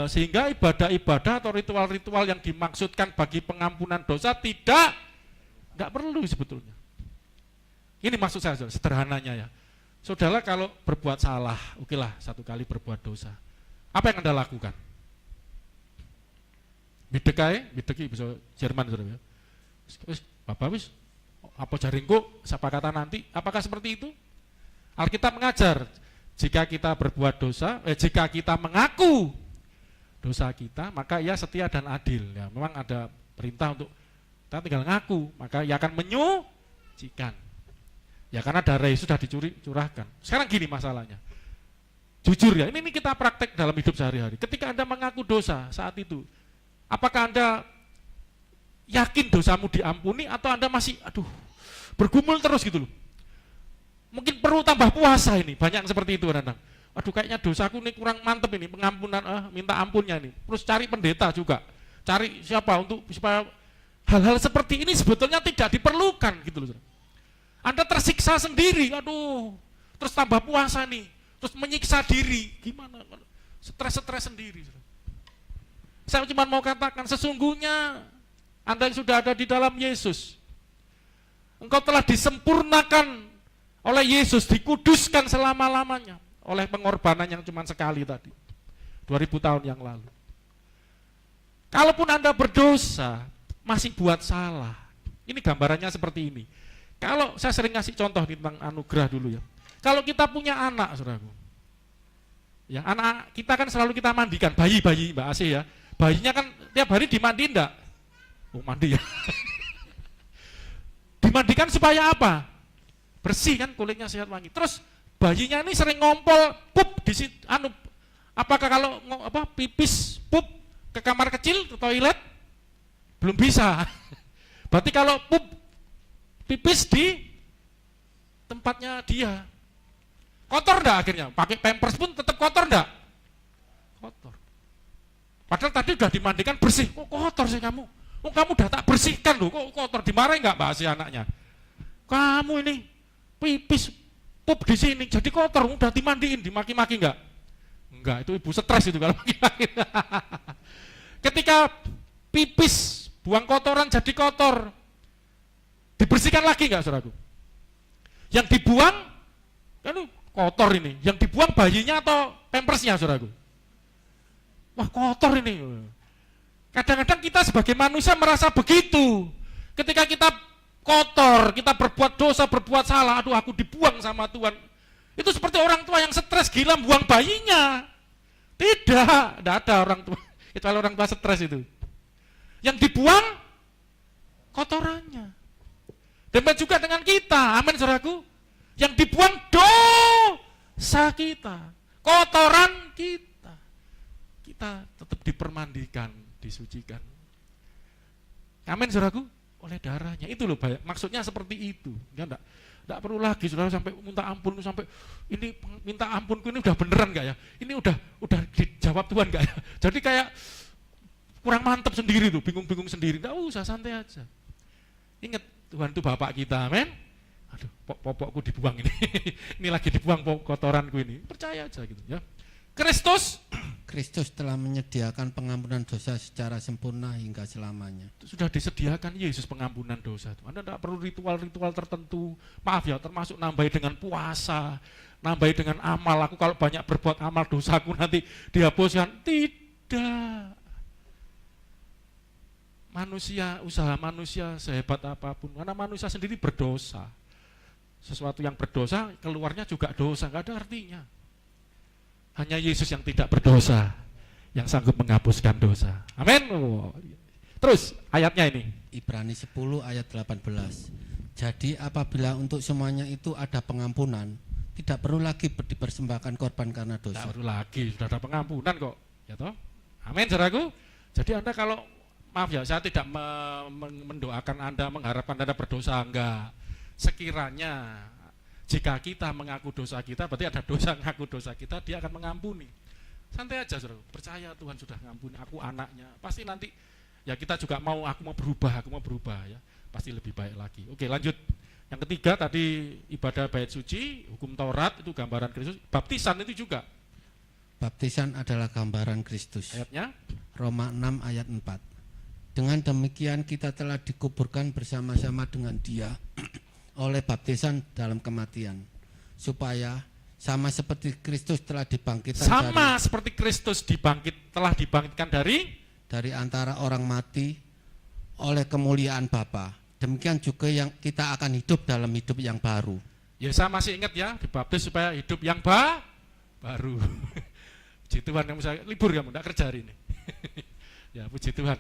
sehingga ibadah-ibadah atau ritual-ritual yang dimaksudkan bagi pengampunan dosa tidak perlu sebetulnya. Ini maksud saya sederhananya ya. Saudara kalau berbuat salah, okelah satu kali berbuat dosa. Apa yang Anda lakukan? Bideki bisa Jerman saudara. Bapak wis apa jaringku siapa kata nanti? Apakah seperti itu? Alkitab mengajar jika kita berbuat dosa, jika kita mengaku dosa kita, maka ia setia dan adil. Ya, memang ada perintah untuk kita tinggal ngaku, maka ia akan menyucikan. Ya karena darah Yesus sudah dicurahkan. Sekarang gini masalahnya. Jujur ya, ini kita praktek dalam hidup sehari-hari. Ketika Anda mengaku dosa saat itu, apakah Anda yakin dosamu diampuni atau Anda masih bergumul terus gitu loh. Mungkin perlu tambah puasa ini, banyak yang seperti itu kadang. Kayaknya dosaku ini kurang mantep ini, pengampunan, minta ampunnya ini. Terus cari pendeta juga, cari siapa untuk supaya hal-hal seperti ini sebetulnya tidak diperlukan gitu loh. Anda tersiksa sendiri, terus tambah puasa nih, terus menyiksa diri, gimana? Stres sendiri. Saya cuma mau katakan, sesungguhnya Anda yang sudah ada di dalam Yesus, engkau telah disempurnakan oleh Yesus, dikuduskan selama-lamanya oleh pengorbanan yang cuma sekali tadi, 2000 tahun yang lalu. Kalaupun Anda berdosa, masih buat salah, ini gambarannya seperti ini. Kalau saya sering ngasih contoh tentang anugerah dulu ya. Kalau kita punya anak, saudaraku, ya anak kita kan selalu kita mandikan, bayi Mbak Asih ya. Bayinya kan tiap hari dimandiin enggak? Mandi ya. Dimandikan supaya apa? Bersih kan, kulitnya sehat wangi. Terus bayinya ini sering ngompol pup di situ. Apakah kalau pipis pup ke kamar kecil, ke toilet? Belum bisa. Berarti kalau pup pipis di tempatnya dia, kotor enggak akhirnya? Pakai pampers pun tetap kotor enggak? Kotor. Padahal tadi udah dimandikan bersih. Kok kotor sih kamu? Kamu udah tak bersihkan loh, kok kotor? Dimarahin enggak Mbak Asih anaknya? Kamu ini pipis pup di sini jadi kotor, udah dimandiin, dimaki-maki enggak? Enggak, itu ibu stres itu kalau maki-maki. Ketika pipis buang kotoran jadi kotor, dibersihkan lagi enggak saudaraku? Yang dibuang kan kotor ini, yang dibuang bayinya atau pampersnya saudaraku? Wah kotor ini. Kadang-kadang kita sebagai manusia merasa begitu. Ketika kita kotor, kita berbuat dosa, berbuat salah, aku dibuang sama Tuhan. Itu seperti orang tua yang stres gila buang bayinya. Tidak ada orang tua. Kecuali orang tua stres itu. Yang dibuang kotorannya. Demikian juga dengan kita, amin saudaraku. Yang dibuang dosa kita, kotoran kita. Kita tetap dipermandikan, disucikan. Amin saudaraku, oleh darahnya. Itu loh, maksudnya seperti itu. Enggak. Tidak perlu lagi saudara sampai minta ampun, sampai ini minta ampunku ini udah beneran nggak ya? Ini udah dijawab Tuhan nggak ya? Jadi kayak kurang mantap sendiri tuh, bingung-bingung sendiri. Nggak usah, santai aja. Ingat Tuhan itu Bapak kita, amin. Aduh, popokku dibuang ini. Ini lagi dibuang kotoranku ini. Percaya aja gitu ya. Kristus telah menyediakan pengampunan dosa secara sempurna hingga selamanya. Sudah disediakan Yesus pengampunan dosa. Anda tidak perlu ritual-ritual tertentu. Maaf ya, termasuk nambahi dengan puasa, nambahi dengan amal. Aku kalau banyak berbuat amal, dosaku nanti dihapuskan. Tidak. Manusia, usaha manusia sehebat apapun, karena manusia sendiri berdosa. Sesuatu yang berdosa, keluarnya juga dosa, nggak ada artinya. Hanya Yesus yang tidak berdosa, yang sanggup menghapuskan dosa. Amin. Terus ayatnya ini. Ibrani 10 ayat 18. Jadi apabila untuk semuanya itu ada pengampunan, tidak perlu lagi dipersembahkan korban karena dosa. Tidak perlu lagi, sudah ada pengampunan kok. Ya toh? Amin, saudaraku. Jadi Anda kalau, maaf ya, saya tidak mendoakan Anda, mengharapkan Anda berdosa, enggak. Sekiranya jika kita mengaku dosa kita, berarti ada dosa mengaku dosa kita, dia akan mengampuni. Santai aja, saudara. Percaya Tuhan sudah mengampuni, aku anaknya. Pasti nanti, ya kita juga aku mau berubah ya. Pasti lebih baik lagi. Oke, lanjut. Yang ketiga tadi ibadah bait suci, hukum Taurat itu gambaran Kristus. Baptisan itu juga. Baptisan adalah gambaran Kristus. Ayatnya? Roma 6 ayat 4. Dengan demikian kita telah dikuburkan bersama-sama dengan Dia oleh baptisan dalam kematian, supaya sama seperti Kristus telah dibangkitkan seperti Kristus telah dibangkitkan dari antara orang mati oleh kemuliaan Bapa. Demikian juga yang kita akan hidup dalam hidup yang baru. Ya, saya masih ingat ya, dibaptis supaya hidup yang baru. Puji Tuhan, kamu saya libur kamu, enggak kerja hari ini. Ya, puji Tuhan.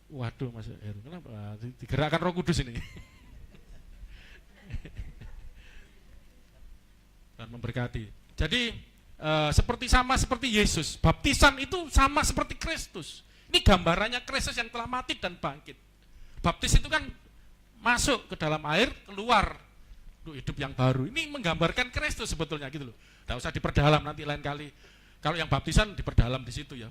Waduh, Mas Heru, kenapa digerakkan Roh Kudus ini? Dan memberkati. Jadi sama seperti Yesus, baptisan itu sama seperti Kristus. Ini gambarannya Kristus yang telah mati dan bangkit. Baptis itu kan masuk ke dalam air, keluar untuk hidup yang baru. Ini menggambarkan Kristus sebetulnya gitu loh. Tidak usah diperdalam, nanti lain kali. Kalau yang baptisan diperdalam di situ ya.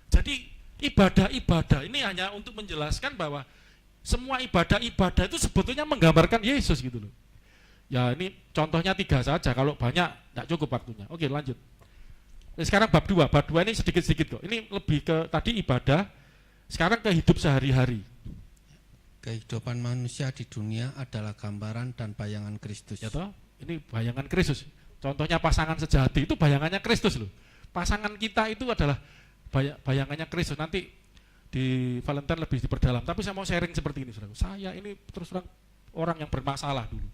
Jadi ibadah-ibadah ini hanya untuk menjelaskan bahwa semua ibadah-ibadah itu sebetulnya menggambarkan Yesus gitu loh. Ya, ini contohnya 3 saja, kalau banyak tidak cukup waktunya. Oke, lanjut. Sekarang bab 2 ini sedikit-sedikit kok. Ini lebih ke tadi ibadah, sekarang ke hidup sehari-hari. Kehidupan manusia di dunia adalah gambaran dan bayangan Kristus. Ya toh? Ini bayangan Kristus. Contohnya pasangan sejati itu bayangannya Kristus loh. Pasangan kita itu adalah bayangannya Kristus. Nanti di Valentine lebih diperdalam. Tapi saya mau sharing seperti ini, saudara. Saya ini terus terang orang yang bermasalah dulu.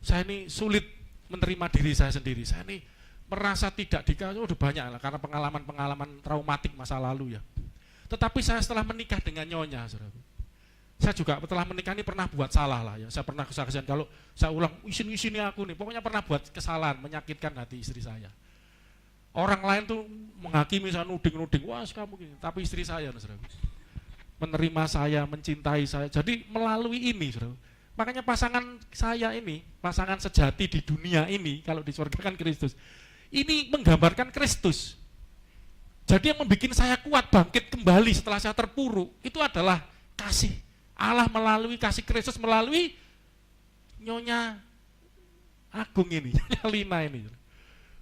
Saya ini sulit menerima diri saya sendiri. Saya ini merasa tidak dikasih, udah banyak lah, karena pengalaman-pengalaman traumatik masa lalu ya. Tetapi saya setelah menikah dengan nyonya, saudara. Saya juga setelah menikah ini pernah buat salah lah ya. Saya pernah kesaksian kalau saya ulang isin-isini aku nih, pokoknya pernah buat kesalahan, menyakitkan hati istri saya. Orang lain tuh menghakimi saya, nuding-nuding, wah kamu gini. Tapi istri saya, saudara, menerima saya, mencintai saya. Jadi melalui ini, saudara. Makanya pasangan saya ini, pasangan sejati di dunia ini, kalau di surga kan Kristus. Ini menggambarkan Kristus. Jadi yang membuat saya kuat bangkit kembali setelah saya terpuruk, itu adalah kasih Allah melalui kasih Kristus, melalui nyonya Agung ini, nyonya Lina ini.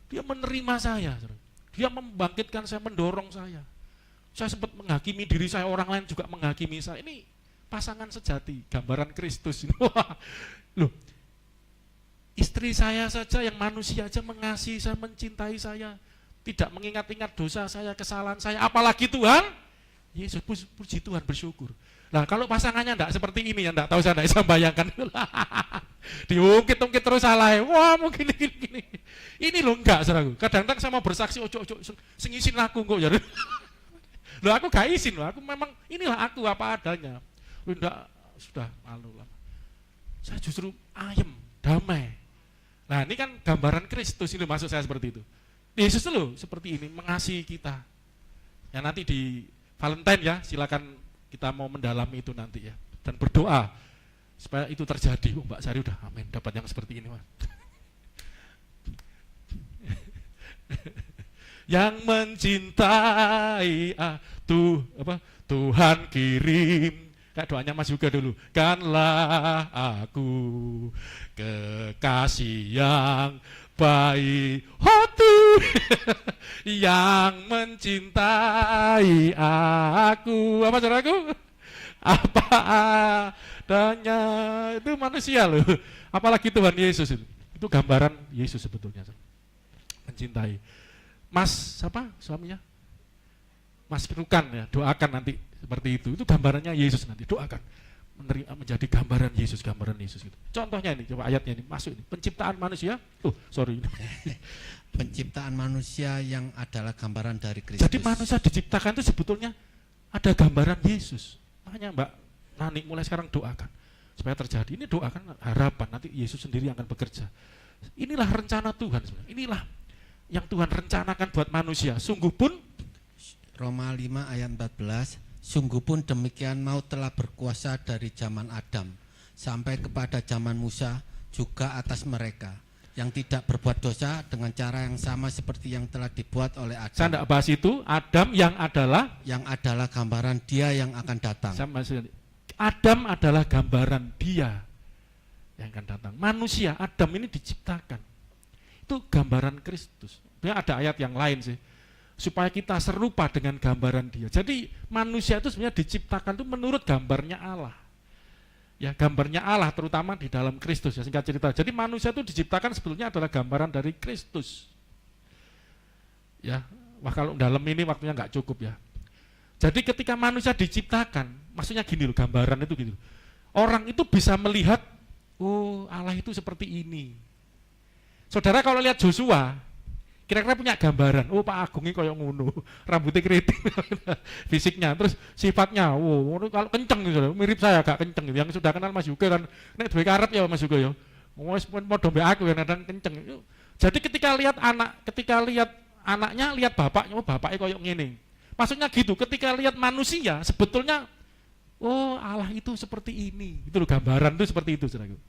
Dia menerima saya, dia membangkitkan saya, mendorong saya. Saya sempat menghakimi diri saya, orang lain juga menghakimi saya. Ini pasangan sejati, gambaran Kristus. Loh, istri saya saja yang manusia aja mengasihi saya, mencintai saya, tidak mengingat-ingat dosa saya, kesalahan saya, apalagi Tuhan Yesus. Puji Tuhan, bersyukur. Nah, kalau pasangannya enggak seperti ini, ya enggak tahu, saya enggak bisa bayangkan. Diungkit-ungkit terus salah. Wah, mungkin gini. Ini loh enggak, saudaraku. Kadang-kadang saya mau bersaksi, ojo sing isin aku kok ya. Loh, aku gak izin loh. Aku memang inilah aku apa adanya. Loh, enggak, sudah malu lah. Saya justru ayem, damai. Nah, ini kan gambaran Kristus, ini maksud saya seperti itu. Yesus loh seperti ini, mengasihi kita. Ya, nanti di Valentine ya, silakan kita mau mendalami itu nanti ya. Dan berdoa supaya itu terjadi. Mbak Sari udah amin, dapat yang seperti ini, Mas. Yang mencintai Tuhan kirim, kayak doanya Mas juga dulu, kanlah aku kekasih yang baik, yang mencintai aku, apa saudaraku? Apa adanya, itu manusia loh, apalagi Tuhan Yesus itu gambaran Yesus sebetulnya, mencintai. Mas apa suaminya? Mas Rukan ya, doakan nanti seperti itu gambarannya Yesus, nanti doakan menjadi gambaran Yesus gitu. Contohnya ini, coba ayatnya ini masuk ini, penciptaan manusia. Penciptaan manusia yang adalah gambaran dari Kristus. Jadi manusia diciptakan itu sebetulnya ada gambaran Yesus. Makanya Mbak Nani mulai sekarang doakan supaya terjadi. Ini doakan harapan nanti Yesus sendiri akan bekerja. Inilah rencana Tuhan sebenarnya. Inilah yang Tuhan rencanakan buat manusia. Sungguh pun Roma 5 ayat 14, sungguh pun demikian maut telah berkuasa dari zaman Adam sampai kepada zaman Musa juga atas mereka yang tidak berbuat dosa dengan cara yang sama seperti yang telah dibuat oleh Adam. Saya tidak bahas itu. Adam yang adalah gambaran dia yang akan datang. Adam adalah gambaran dia yang akan datang. Manusia, Adam ini diciptakan, itu gambaran Kristus. Sebenarnya ada ayat yang lain sih, supaya kita serupa dengan gambaran dia. Jadi manusia itu sebenarnya diciptakan itu menurut gambarnya Allah. Ya, gambarnya Allah terutama di dalam Kristus ya, singkat cerita. Jadi manusia itu diciptakan sebetulnya adalah gambaran dari Kristus. Ya, wah kalau dalam ini waktunya nggak cukup ya. Jadi ketika manusia diciptakan, maksudnya gini loh, gambaran itu gini loh. Orang itu bisa melihat, oh Allah itu seperti ini. Saudara kalau lihat Joshua, kira-kira punya gambaran, oh Pak Agung ini kayak ngono, rambutnya keriting, fisiknya, terus sifatnya, wow, kalau kenceng gitu, mirip saya agak kenceng gitu. Yang sudah kenal Mas Yuga kan, nek duwe karep ya Mas Yuga ya, wis padha mbek aku ya kadang kenceng. Jadi ketika lihat anaknya, lihat bapaknya, oh bapaknya kayak ngene. Maksudnya gitu, ketika lihat manusia, sebetulnya, oh Allah itu seperti ini, itu loh, gambaran itu seperti itu, saudaraku.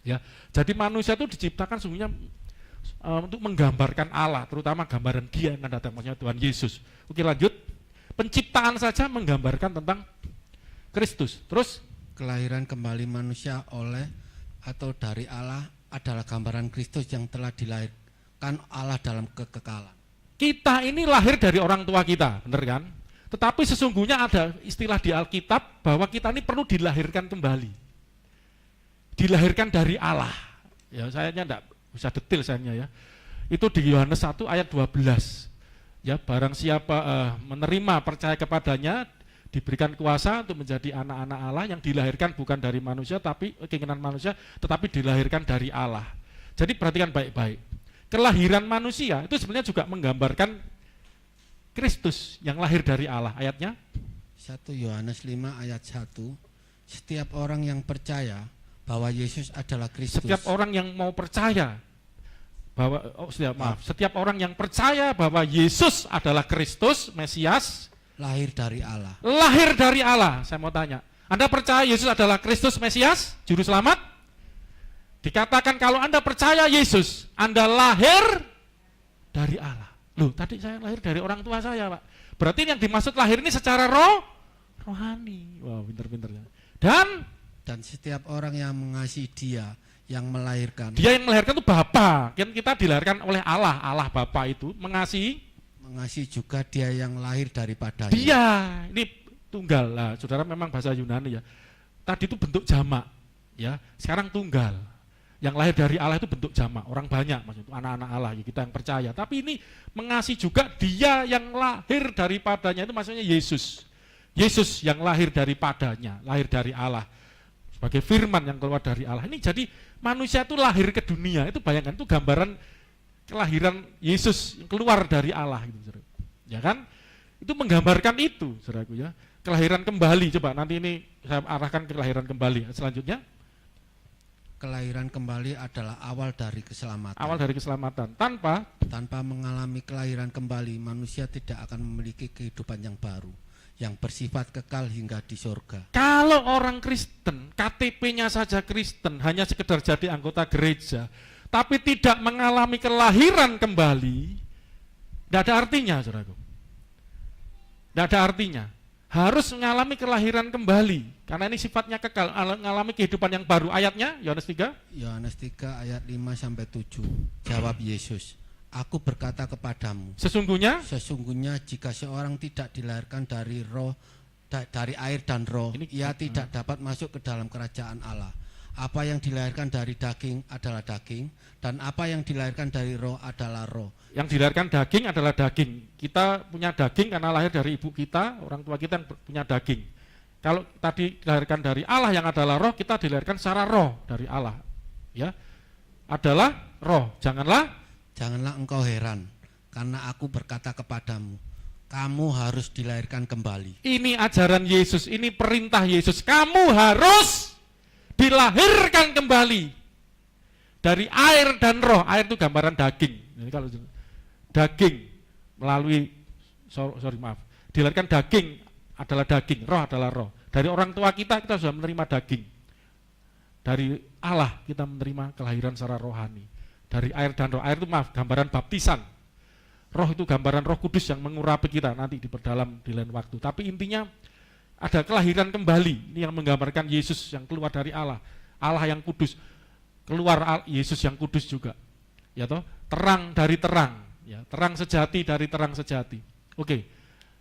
Ya, jadi manusia itu diciptakan sungguhnya untuk menggambarkan Allah, terutama gambaran dia yang akan datang, maksudnya Tuhan Yesus. Oke lanjut, penciptaan saja menggambarkan tentang Kristus. Terus kelahiran kembali manusia oleh atau dari Allah adalah gambaran Kristus yang telah dilahirkan Allah dalam kekekalan. Kita ini lahir dari orang tua kita, benar kan? Tetapi sesungguhnya ada istilah di Alkitab bahwa kita ini perlu dilahirkan kembali, dilahirkan dari Allah. Ya, sayanya enggak bisa detail sayangnya ya. Itu di Yohanes 1 ayat 12. Ya, barang siapa menerima percaya kepadanya diberikan kuasa untuk menjadi anak-anak Allah yang dilahirkan bukan dari manusia tapi keinginan manusia, tetapi dilahirkan dari Allah. Jadi perhatikan baik-baik. Kelahiran manusia itu sebenarnya juga menggambarkan Kristus yang lahir dari Allah. Ayatnya 1 Yohanes 5 ayat 1. Setiap orang yang percaya bahwa Yesus adalah Kristus. Setiap orang yang mau percaya bahwa setiap orang yang percaya bahwa Yesus adalah Kristus, Mesias, lahir dari Allah. Lahir dari Allah. Saya mau tanya, Anda percaya Yesus adalah Kristus, Mesias, juru selamat? Dikatakan kalau Anda percaya Yesus, Anda lahir dari Allah. Loh, tadi saya lahir dari orang tua saya, Pak. Berarti yang dimaksud lahir ini secara rohani. Wow, pinter-pinter. Dan setiap orang yang mengasihi Dia yang melahirkan. Dia yang melahirkan itu Bapa. Kan kita dilahirkan oleh Allah, Allah Bapa itu mengasihi juga Dia yang lahir daripadanya. Dia, ini tunggal lah. Saudara memang bahasa Yunani ya. Tadi itu bentuk jamak, ya. Sekarang tunggal. Yang lahir dari Allah itu bentuk jamak, orang banyak, maksudnya anak-anak Allah, ya, kita yang percaya. Tapi ini mengasihi juga Dia yang lahir daripadanya, itu maksudnya Yesus. Yesus yang lahir daripadanya, lahir dari Allah. Sebagai firman yang keluar dari Allah. Ini jadi manusia itu lahir ke dunia, itu bayangkan, itu gambaran kelahiran Yesus yang keluar dari Allah. Gitu, ya kan? Itu menggambarkan itu, saudaraku ya. Kelahiran kembali, coba nanti ini saya arahkan ke kelahiran kembali. Selanjutnya. Kelahiran kembali adalah awal dari keselamatan. Awal dari keselamatan. Tanpa mengalami kelahiran kembali, manusia tidak akan memiliki kehidupan yang baru, yang bersifat kekal hingga di surga. Kalau orang Kristen, KTP-nya saja Kristen, hanya sekedar jadi anggota gereja, tapi tidak mengalami kelahiran kembali, tidak ada artinya, saudaraku. Tidak ada artinya. Harus mengalami kelahiran kembali, karena ini sifatnya kekal, mengalami kehidupan yang baru. Ayatnya, Yohanes 3? Yohanes 3 ayat 5-7. Jawab Yesus, aku berkata kepadamu, Sesungguhnya jika seorang tidak dilahirkan dari dari air dan roh, ia tidak dapat masuk ke dalam kerajaan Allah. Apa yang dilahirkan dari daging adalah daging, dan apa yang dilahirkan dari roh adalah roh. Yang dilahirkan daging adalah daging. Kita punya daging karena lahir dari ibu kita, orang tua kita yang punya daging. Kalau tadi dilahirkan dari Allah yang adalah roh, kita dilahirkan secara roh dari Allah. Ya, adalah roh. Janganlah engkau heran, karena aku berkata kepadamu, kamu harus dilahirkan kembali. Ini ajaran Yesus, ini perintah Yesus. Kamu harus dilahirkan kembali dari air dan roh. Air itu gambaran daging. Jadi kalau daging melalui dilahirkan daging adalah daging, roh adalah roh. Dari orang tua kita sudah menerima daging. Dari Allah kita menerima kelahiran secara rohani. Dari air dan roh. Air itu gambaran baptisan. Roh itu gambaran Roh Kudus yang mengurapi kita nanti di lain waktu. Tapi intinya ada kelahiran kembali. Ini yang menggambarkan Yesus yang keluar dari Allah. Allah yang kudus. Keluar Yesus yang kudus juga. Ya toh, terang dari terang, ya, terang sejati dari terang sejati. Oke.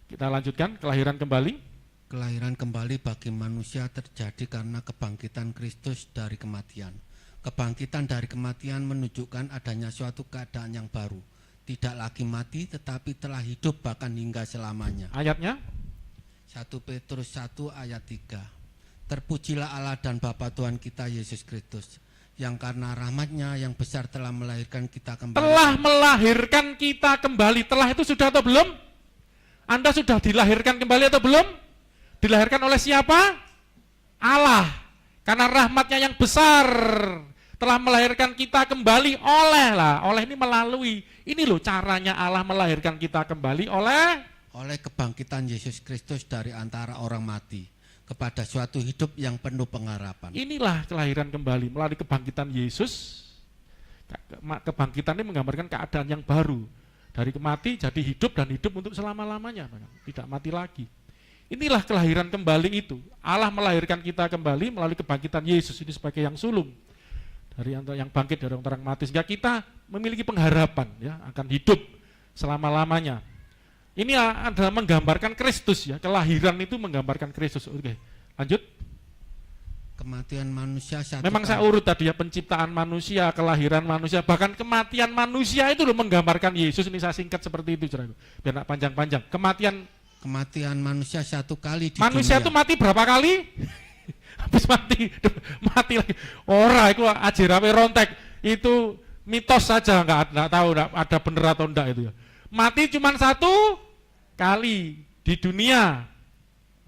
Kita lanjutkan kelahiran kembali. Kelahiran kembali bagi manusia terjadi karena kebangkitan Kristus dari kematian. Kebangkitan dari kematian menunjukkan adanya suatu keadaan yang baru. Tidak lagi mati tetapi telah hidup bahkan hingga selamanya. Ayatnya 1 Petrus 1 ayat 3. Terpujilah Allah dan Bapa Tuhan kita Yesus Kristus, yang karena rahmat-Nya yang besar telah melahirkan kita kembali. Telah melahirkan kita kembali. Telah itu sudah atau belum? Anda sudah dilahirkan kembali atau belum? Dilahirkan oleh siapa? Allah. Karena rahmat-Nya yang besar telah melahirkan kita kembali oleh ini melalui. Ini loh caranya Allah melahirkan kita kembali oleh kebangkitan Yesus Kristus dari antara orang mati kepada suatu hidup yang penuh pengharapan. Inilah kelahiran kembali melalui kebangkitan Yesus. Kebangkitan ini menggambarkan keadaan yang baru. Dari mati jadi hidup dan hidup untuk selama-lamanya, tidak mati lagi. Inilah kelahiran kembali itu. Allah melahirkan kita kembali melalui kebangkitan Yesus ini sebagai yang sulung. Dari yang bangkit dari orang mati, sehingga kita memiliki pengharapan, ya, akan hidup selama-lamanya. Ini adalah menggambarkan Kristus, ya, kelahiran itu menggambarkan Kristus. Oke, lanjut. Kematian manusia memang saya urut tadi, ya, penciptaan manusia, kelahiran manusia, bahkan kematian manusia itu loh menggambarkan Yesus. Ini saya singkat seperti itu, biar tidak panjang-panjang. Kematian manusia satu kali di manusia dunia. Itu mati berapa kali? Habis mati lagi. Ora, itu ajirawe rontek. Itu mitos saja, nggak tahu ada bener atau enggak itu, ya. Mati cuma satu kali di dunia.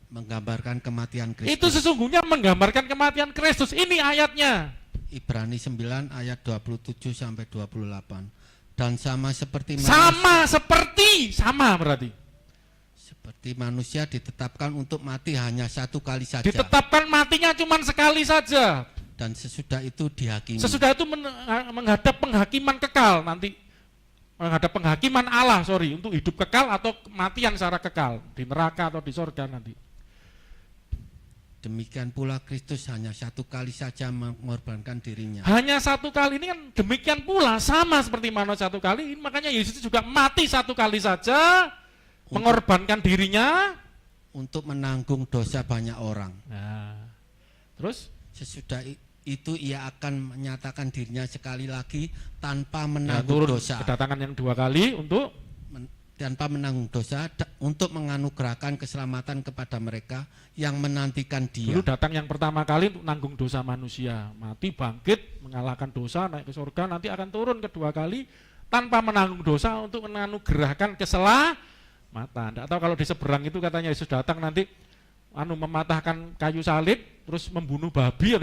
Menggambarkan kematian Kristus. Itu sesungguhnya menggambarkan kematian Kristus. Ini ayatnya. Ibrani 9 ayat 27 sampai 28. Dan sama seperti manusia ditetapkan untuk mati hanya satu kali saja. Ditetapkan matinya cuma sekali saja. Dan sesudah itu dihakimi. Sesudah itu menghadap penghakiman kekal nanti. Menghadap penghakiman Allah, untuk hidup kekal atau kematian secara kekal di neraka atau di surga nanti. Demikian pula Kristus hanya satu kali saja mengorbankan dirinya. Hanya satu kali, ini kan demikian pula sama seperti manusia satu kali. Makanya Yesus juga mati satu kali saja, mengorbankan dirinya untuk menanggung dosa banyak orang. Nah, terus sesudah itu ia akan menyatakan dirinya sekali lagi tanpa menanggung dosa. Kedatangan yang dua kali tanpa menanggung dosa untuk menganugerahkan keselamatan kepada mereka yang menantikan Dia. Dulu datang yang pertama kali untuk nanggung dosa manusia, mati, bangkit, mengalahkan dosa, naik ke surga, nanti akan turun kedua kali tanpa menanggung dosa untuk menganugerahkan keselamatan. Tidak tahu kalau di seberang itu katanya Yesus datang nanti mematahkan kayu salib, terus membunuh babi.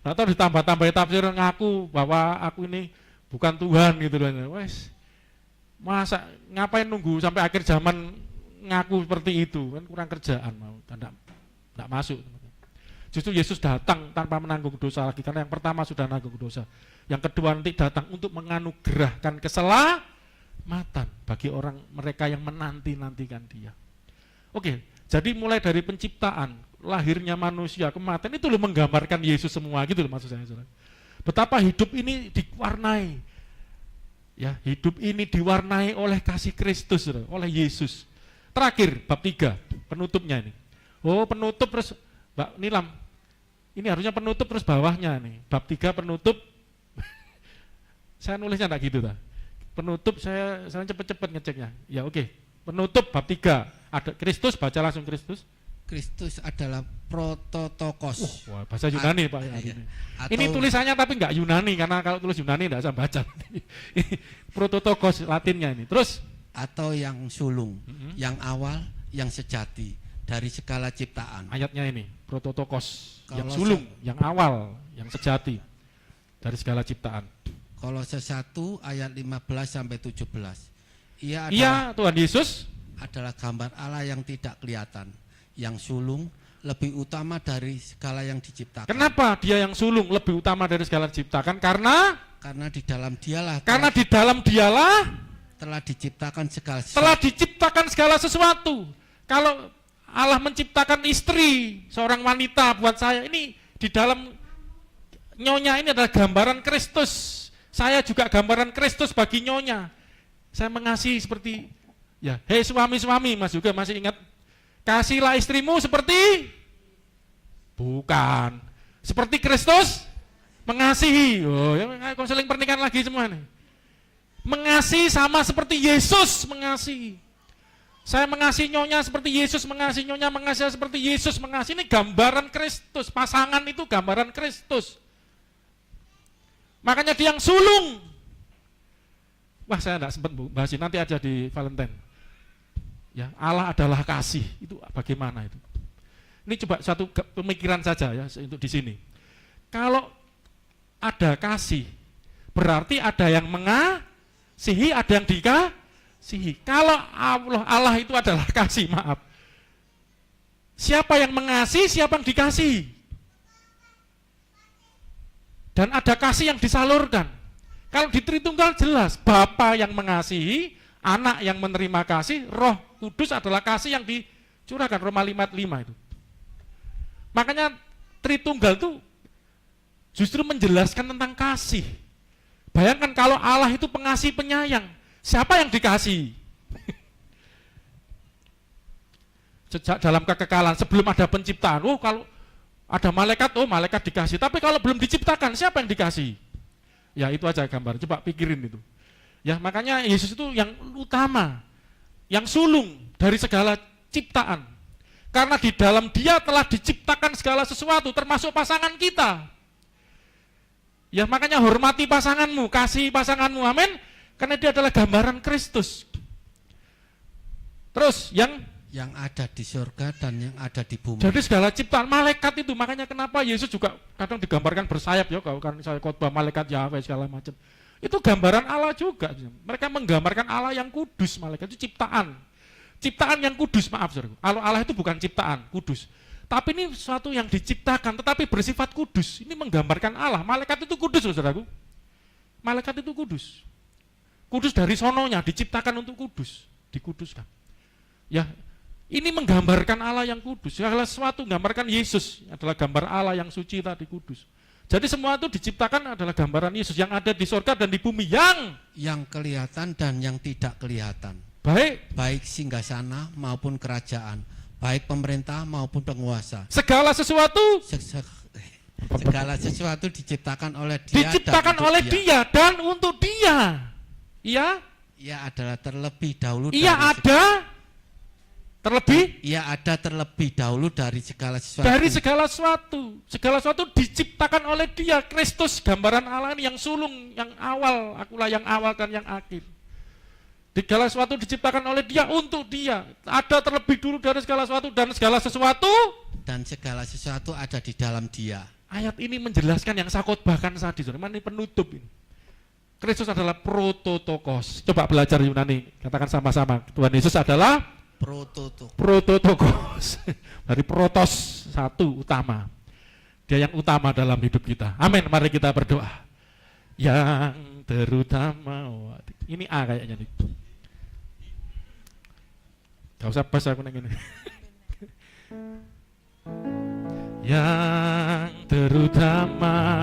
Atau ditambah-tambah tafsir ngaku bahwa aku ini bukan Tuhan gitu loh. Wes, masa ngapain nunggu sampai akhir zaman ngaku seperti itu, kan kurang kerjaan mau, tidak masuk. Justru Yesus datang tanpa menanggung dosa lagi, karena yang pertama sudah menanggung dosa. Yang kedua nanti datang untuk menganugerahkan keselamatan bagi orang mereka yang menanti-nantikan dia. Oke, jadi mulai dari penciptaan, lahirnya manusia, kematian, itu loh menggambarkan Yesus semua gitu loh maksud saya. Betapa hidup ini diwarnai, ya hidup ini diwarnai oleh kasih Kristus, oleh Yesus. Terakhir, bab 3, penutupnya ini. Oh penutup terus, Mbak Nilam, ini harusnya penutup terus bawahnya nih, bab 3 penutup. Saya nulisnya enggak gitu ta. Penutup saya cepet-cepet ngeceknya. Ya oke. Penutup bab 3. Ada Kristus, baca langsung Kristus. Kristus adalah prototokos. Wah, bahasa Yunani Pak. Iya. Ini tulisannya tapi enggak Yunani, karena kalau tulis Yunani enggak bisa baca. Prototokos Latinnya ini. Terus atau yang sulung, yang awal, yang sejati dari segala ciptaan. Ayatnya ini, prototokos, yang sulung, yang awal, yang sejati dari segala ciptaan. Kolose 1 ayat 15 sampai 17. Ia Tuhan Yesus adalah gambar Allah yang tidak kelihatan, yang sulung, lebih utama dari segala yang diciptakan. Kenapa dia yang sulung lebih utama dari segala diciptakan? Karena di dalam dialah telah diciptakan segala sesuatu. Telah diciptakan segala sesuatu. Kalau Allah menciptakan istri, seorang wanita buat saya, ini di dalam nyonya ini adalah gambaran Kristus. Saya juga gambaran Kristus bagi nyonya. Saya mengasihi seperti, ya, hei suami-suami, Mas juga masih ingat, kasihlah istrimu seperti, bukan, seperti Kristus mengasihi. Oh, ya, konseling pernikahan lagi semua nih. Mengasihi sama seperti Yesus mengasihi. Saya mengasihi nyonya seperti Yesus mengasihi, nyonya mengasihi seperti Yesus mengasihi. Ini gambaran Kristus, pasangan itu gambaran Kristus. Makanya dia yang sulung. Wah, saya tidak sempat bahas ini, nanti aja di Valentine. Ya, Allah adalah kasih. Itu bagaimana itu? Ini coba satu pemikiran saja ya untuk di sini. Kalau ada kasih, berarti ada yang mengasihi, ada yang dikasihi. Kalau Allah itu adalah kasih, maaf. Siapa yang mengasihi, siapa yang dikasihi? Dan ada kasih yang disalurkan. Kalau di Tritunggal jelas, Bapa yang mengasihi, Anak yang menerima kasih, Roh Kudus adalah kasih yang dicurahkan, Roma 5:5 itu. Makanya Tritunggal itu justru menjelaskan tentang kasih. Bayangkan kalau Allah itu pengasih penyayang, siapa yang dikasihi? Sejak dalam kekekalan, sebelum ada penciptaan, kalau ada malaikat, malaikat dikasih. Tapi kalau belum diciptakan, siapa yang dikasih? Ya itu aja gambar, coba pikirin itu. Ya makanya Yesus itu yang utama, yang sulung dari segala ciptaan. Karena di dalam dia telah diciptakan segala sesuatu, termasuk pasangan kita. Ya makanya hormati pasanganmu, kasih pasanganmu, amin. Karena dia adalah gambaran Kristus. Terus yang ada di surga dan yang ada di bumi. Jadi segala ciptaan malaikat itu, makanya kenapa Yesus juga kadang digambarkan bersayap ya, kalau kan saya khotbah malaikat Yahweh segala macam. Itu gambaran Allah juga. Mereka menggambarkan Allah yang kudus, malaikat itu ciptaan. Ciptaan yang kudus, maaf saudaraku. Kalau Allah itu bukan ciptaan, kudus. Tapi ini sesuatu yang diciptakan tetapi bersifat kudus. Ini menggambarkan Allah. Malaikat itu kudus saudaraku. Malaikat itu kudus. Kudus dari sononya, diciptakan untuk kudus, dikuduskan. Ya, ini menggambarkan Allah yang kudus. Segala sesuatu menggambarkan Yesus, adalah gambar Allah yang suci tadi kudus. Jadi semua itu diciptakan adalah gambaran Yesus yang ada di surga dan di bumi, yang kelihatan dan yang tidak kelihatan. Baik singgasana maupun kerajaan, baik pemerintah maupun penguasa. Segala sesuatu diciptakan oleh Dia. Diciptakan oleh Dia dan untuk Dia. Ia adalah terlebih dahulu. Ia ada terlebih dahulu dari segala sesuatu. Dari segala sesuatu. Segala sesuatu diciptakan oleh Dia. Kristus, gambaran Allah ini yang sulung, yang awal. Akulah yang awal dan yang akhir. Segala sesuatu diciptakan oleh Dia untuk Dia. Ada terlebih dulu dari segala sesuatu dan segala sesuatu. Dan segala sesuatu ada di dalam Dia. Ayat ini menjelaskan yang saya khotbahkan tadi. Ini penutup ini. Kristus adalah prototokos. Coba belajar Yunani. Katakan sama-sama. Tuhan Yesus adalah Prototokos. Dari protos, satu utama. Dia yang utama dalam hidup kita. Amin. Mari kita berdoa. Yang terutama. Ini A kayaknya nih. Gak usah pas aku neng ini. Yang terutama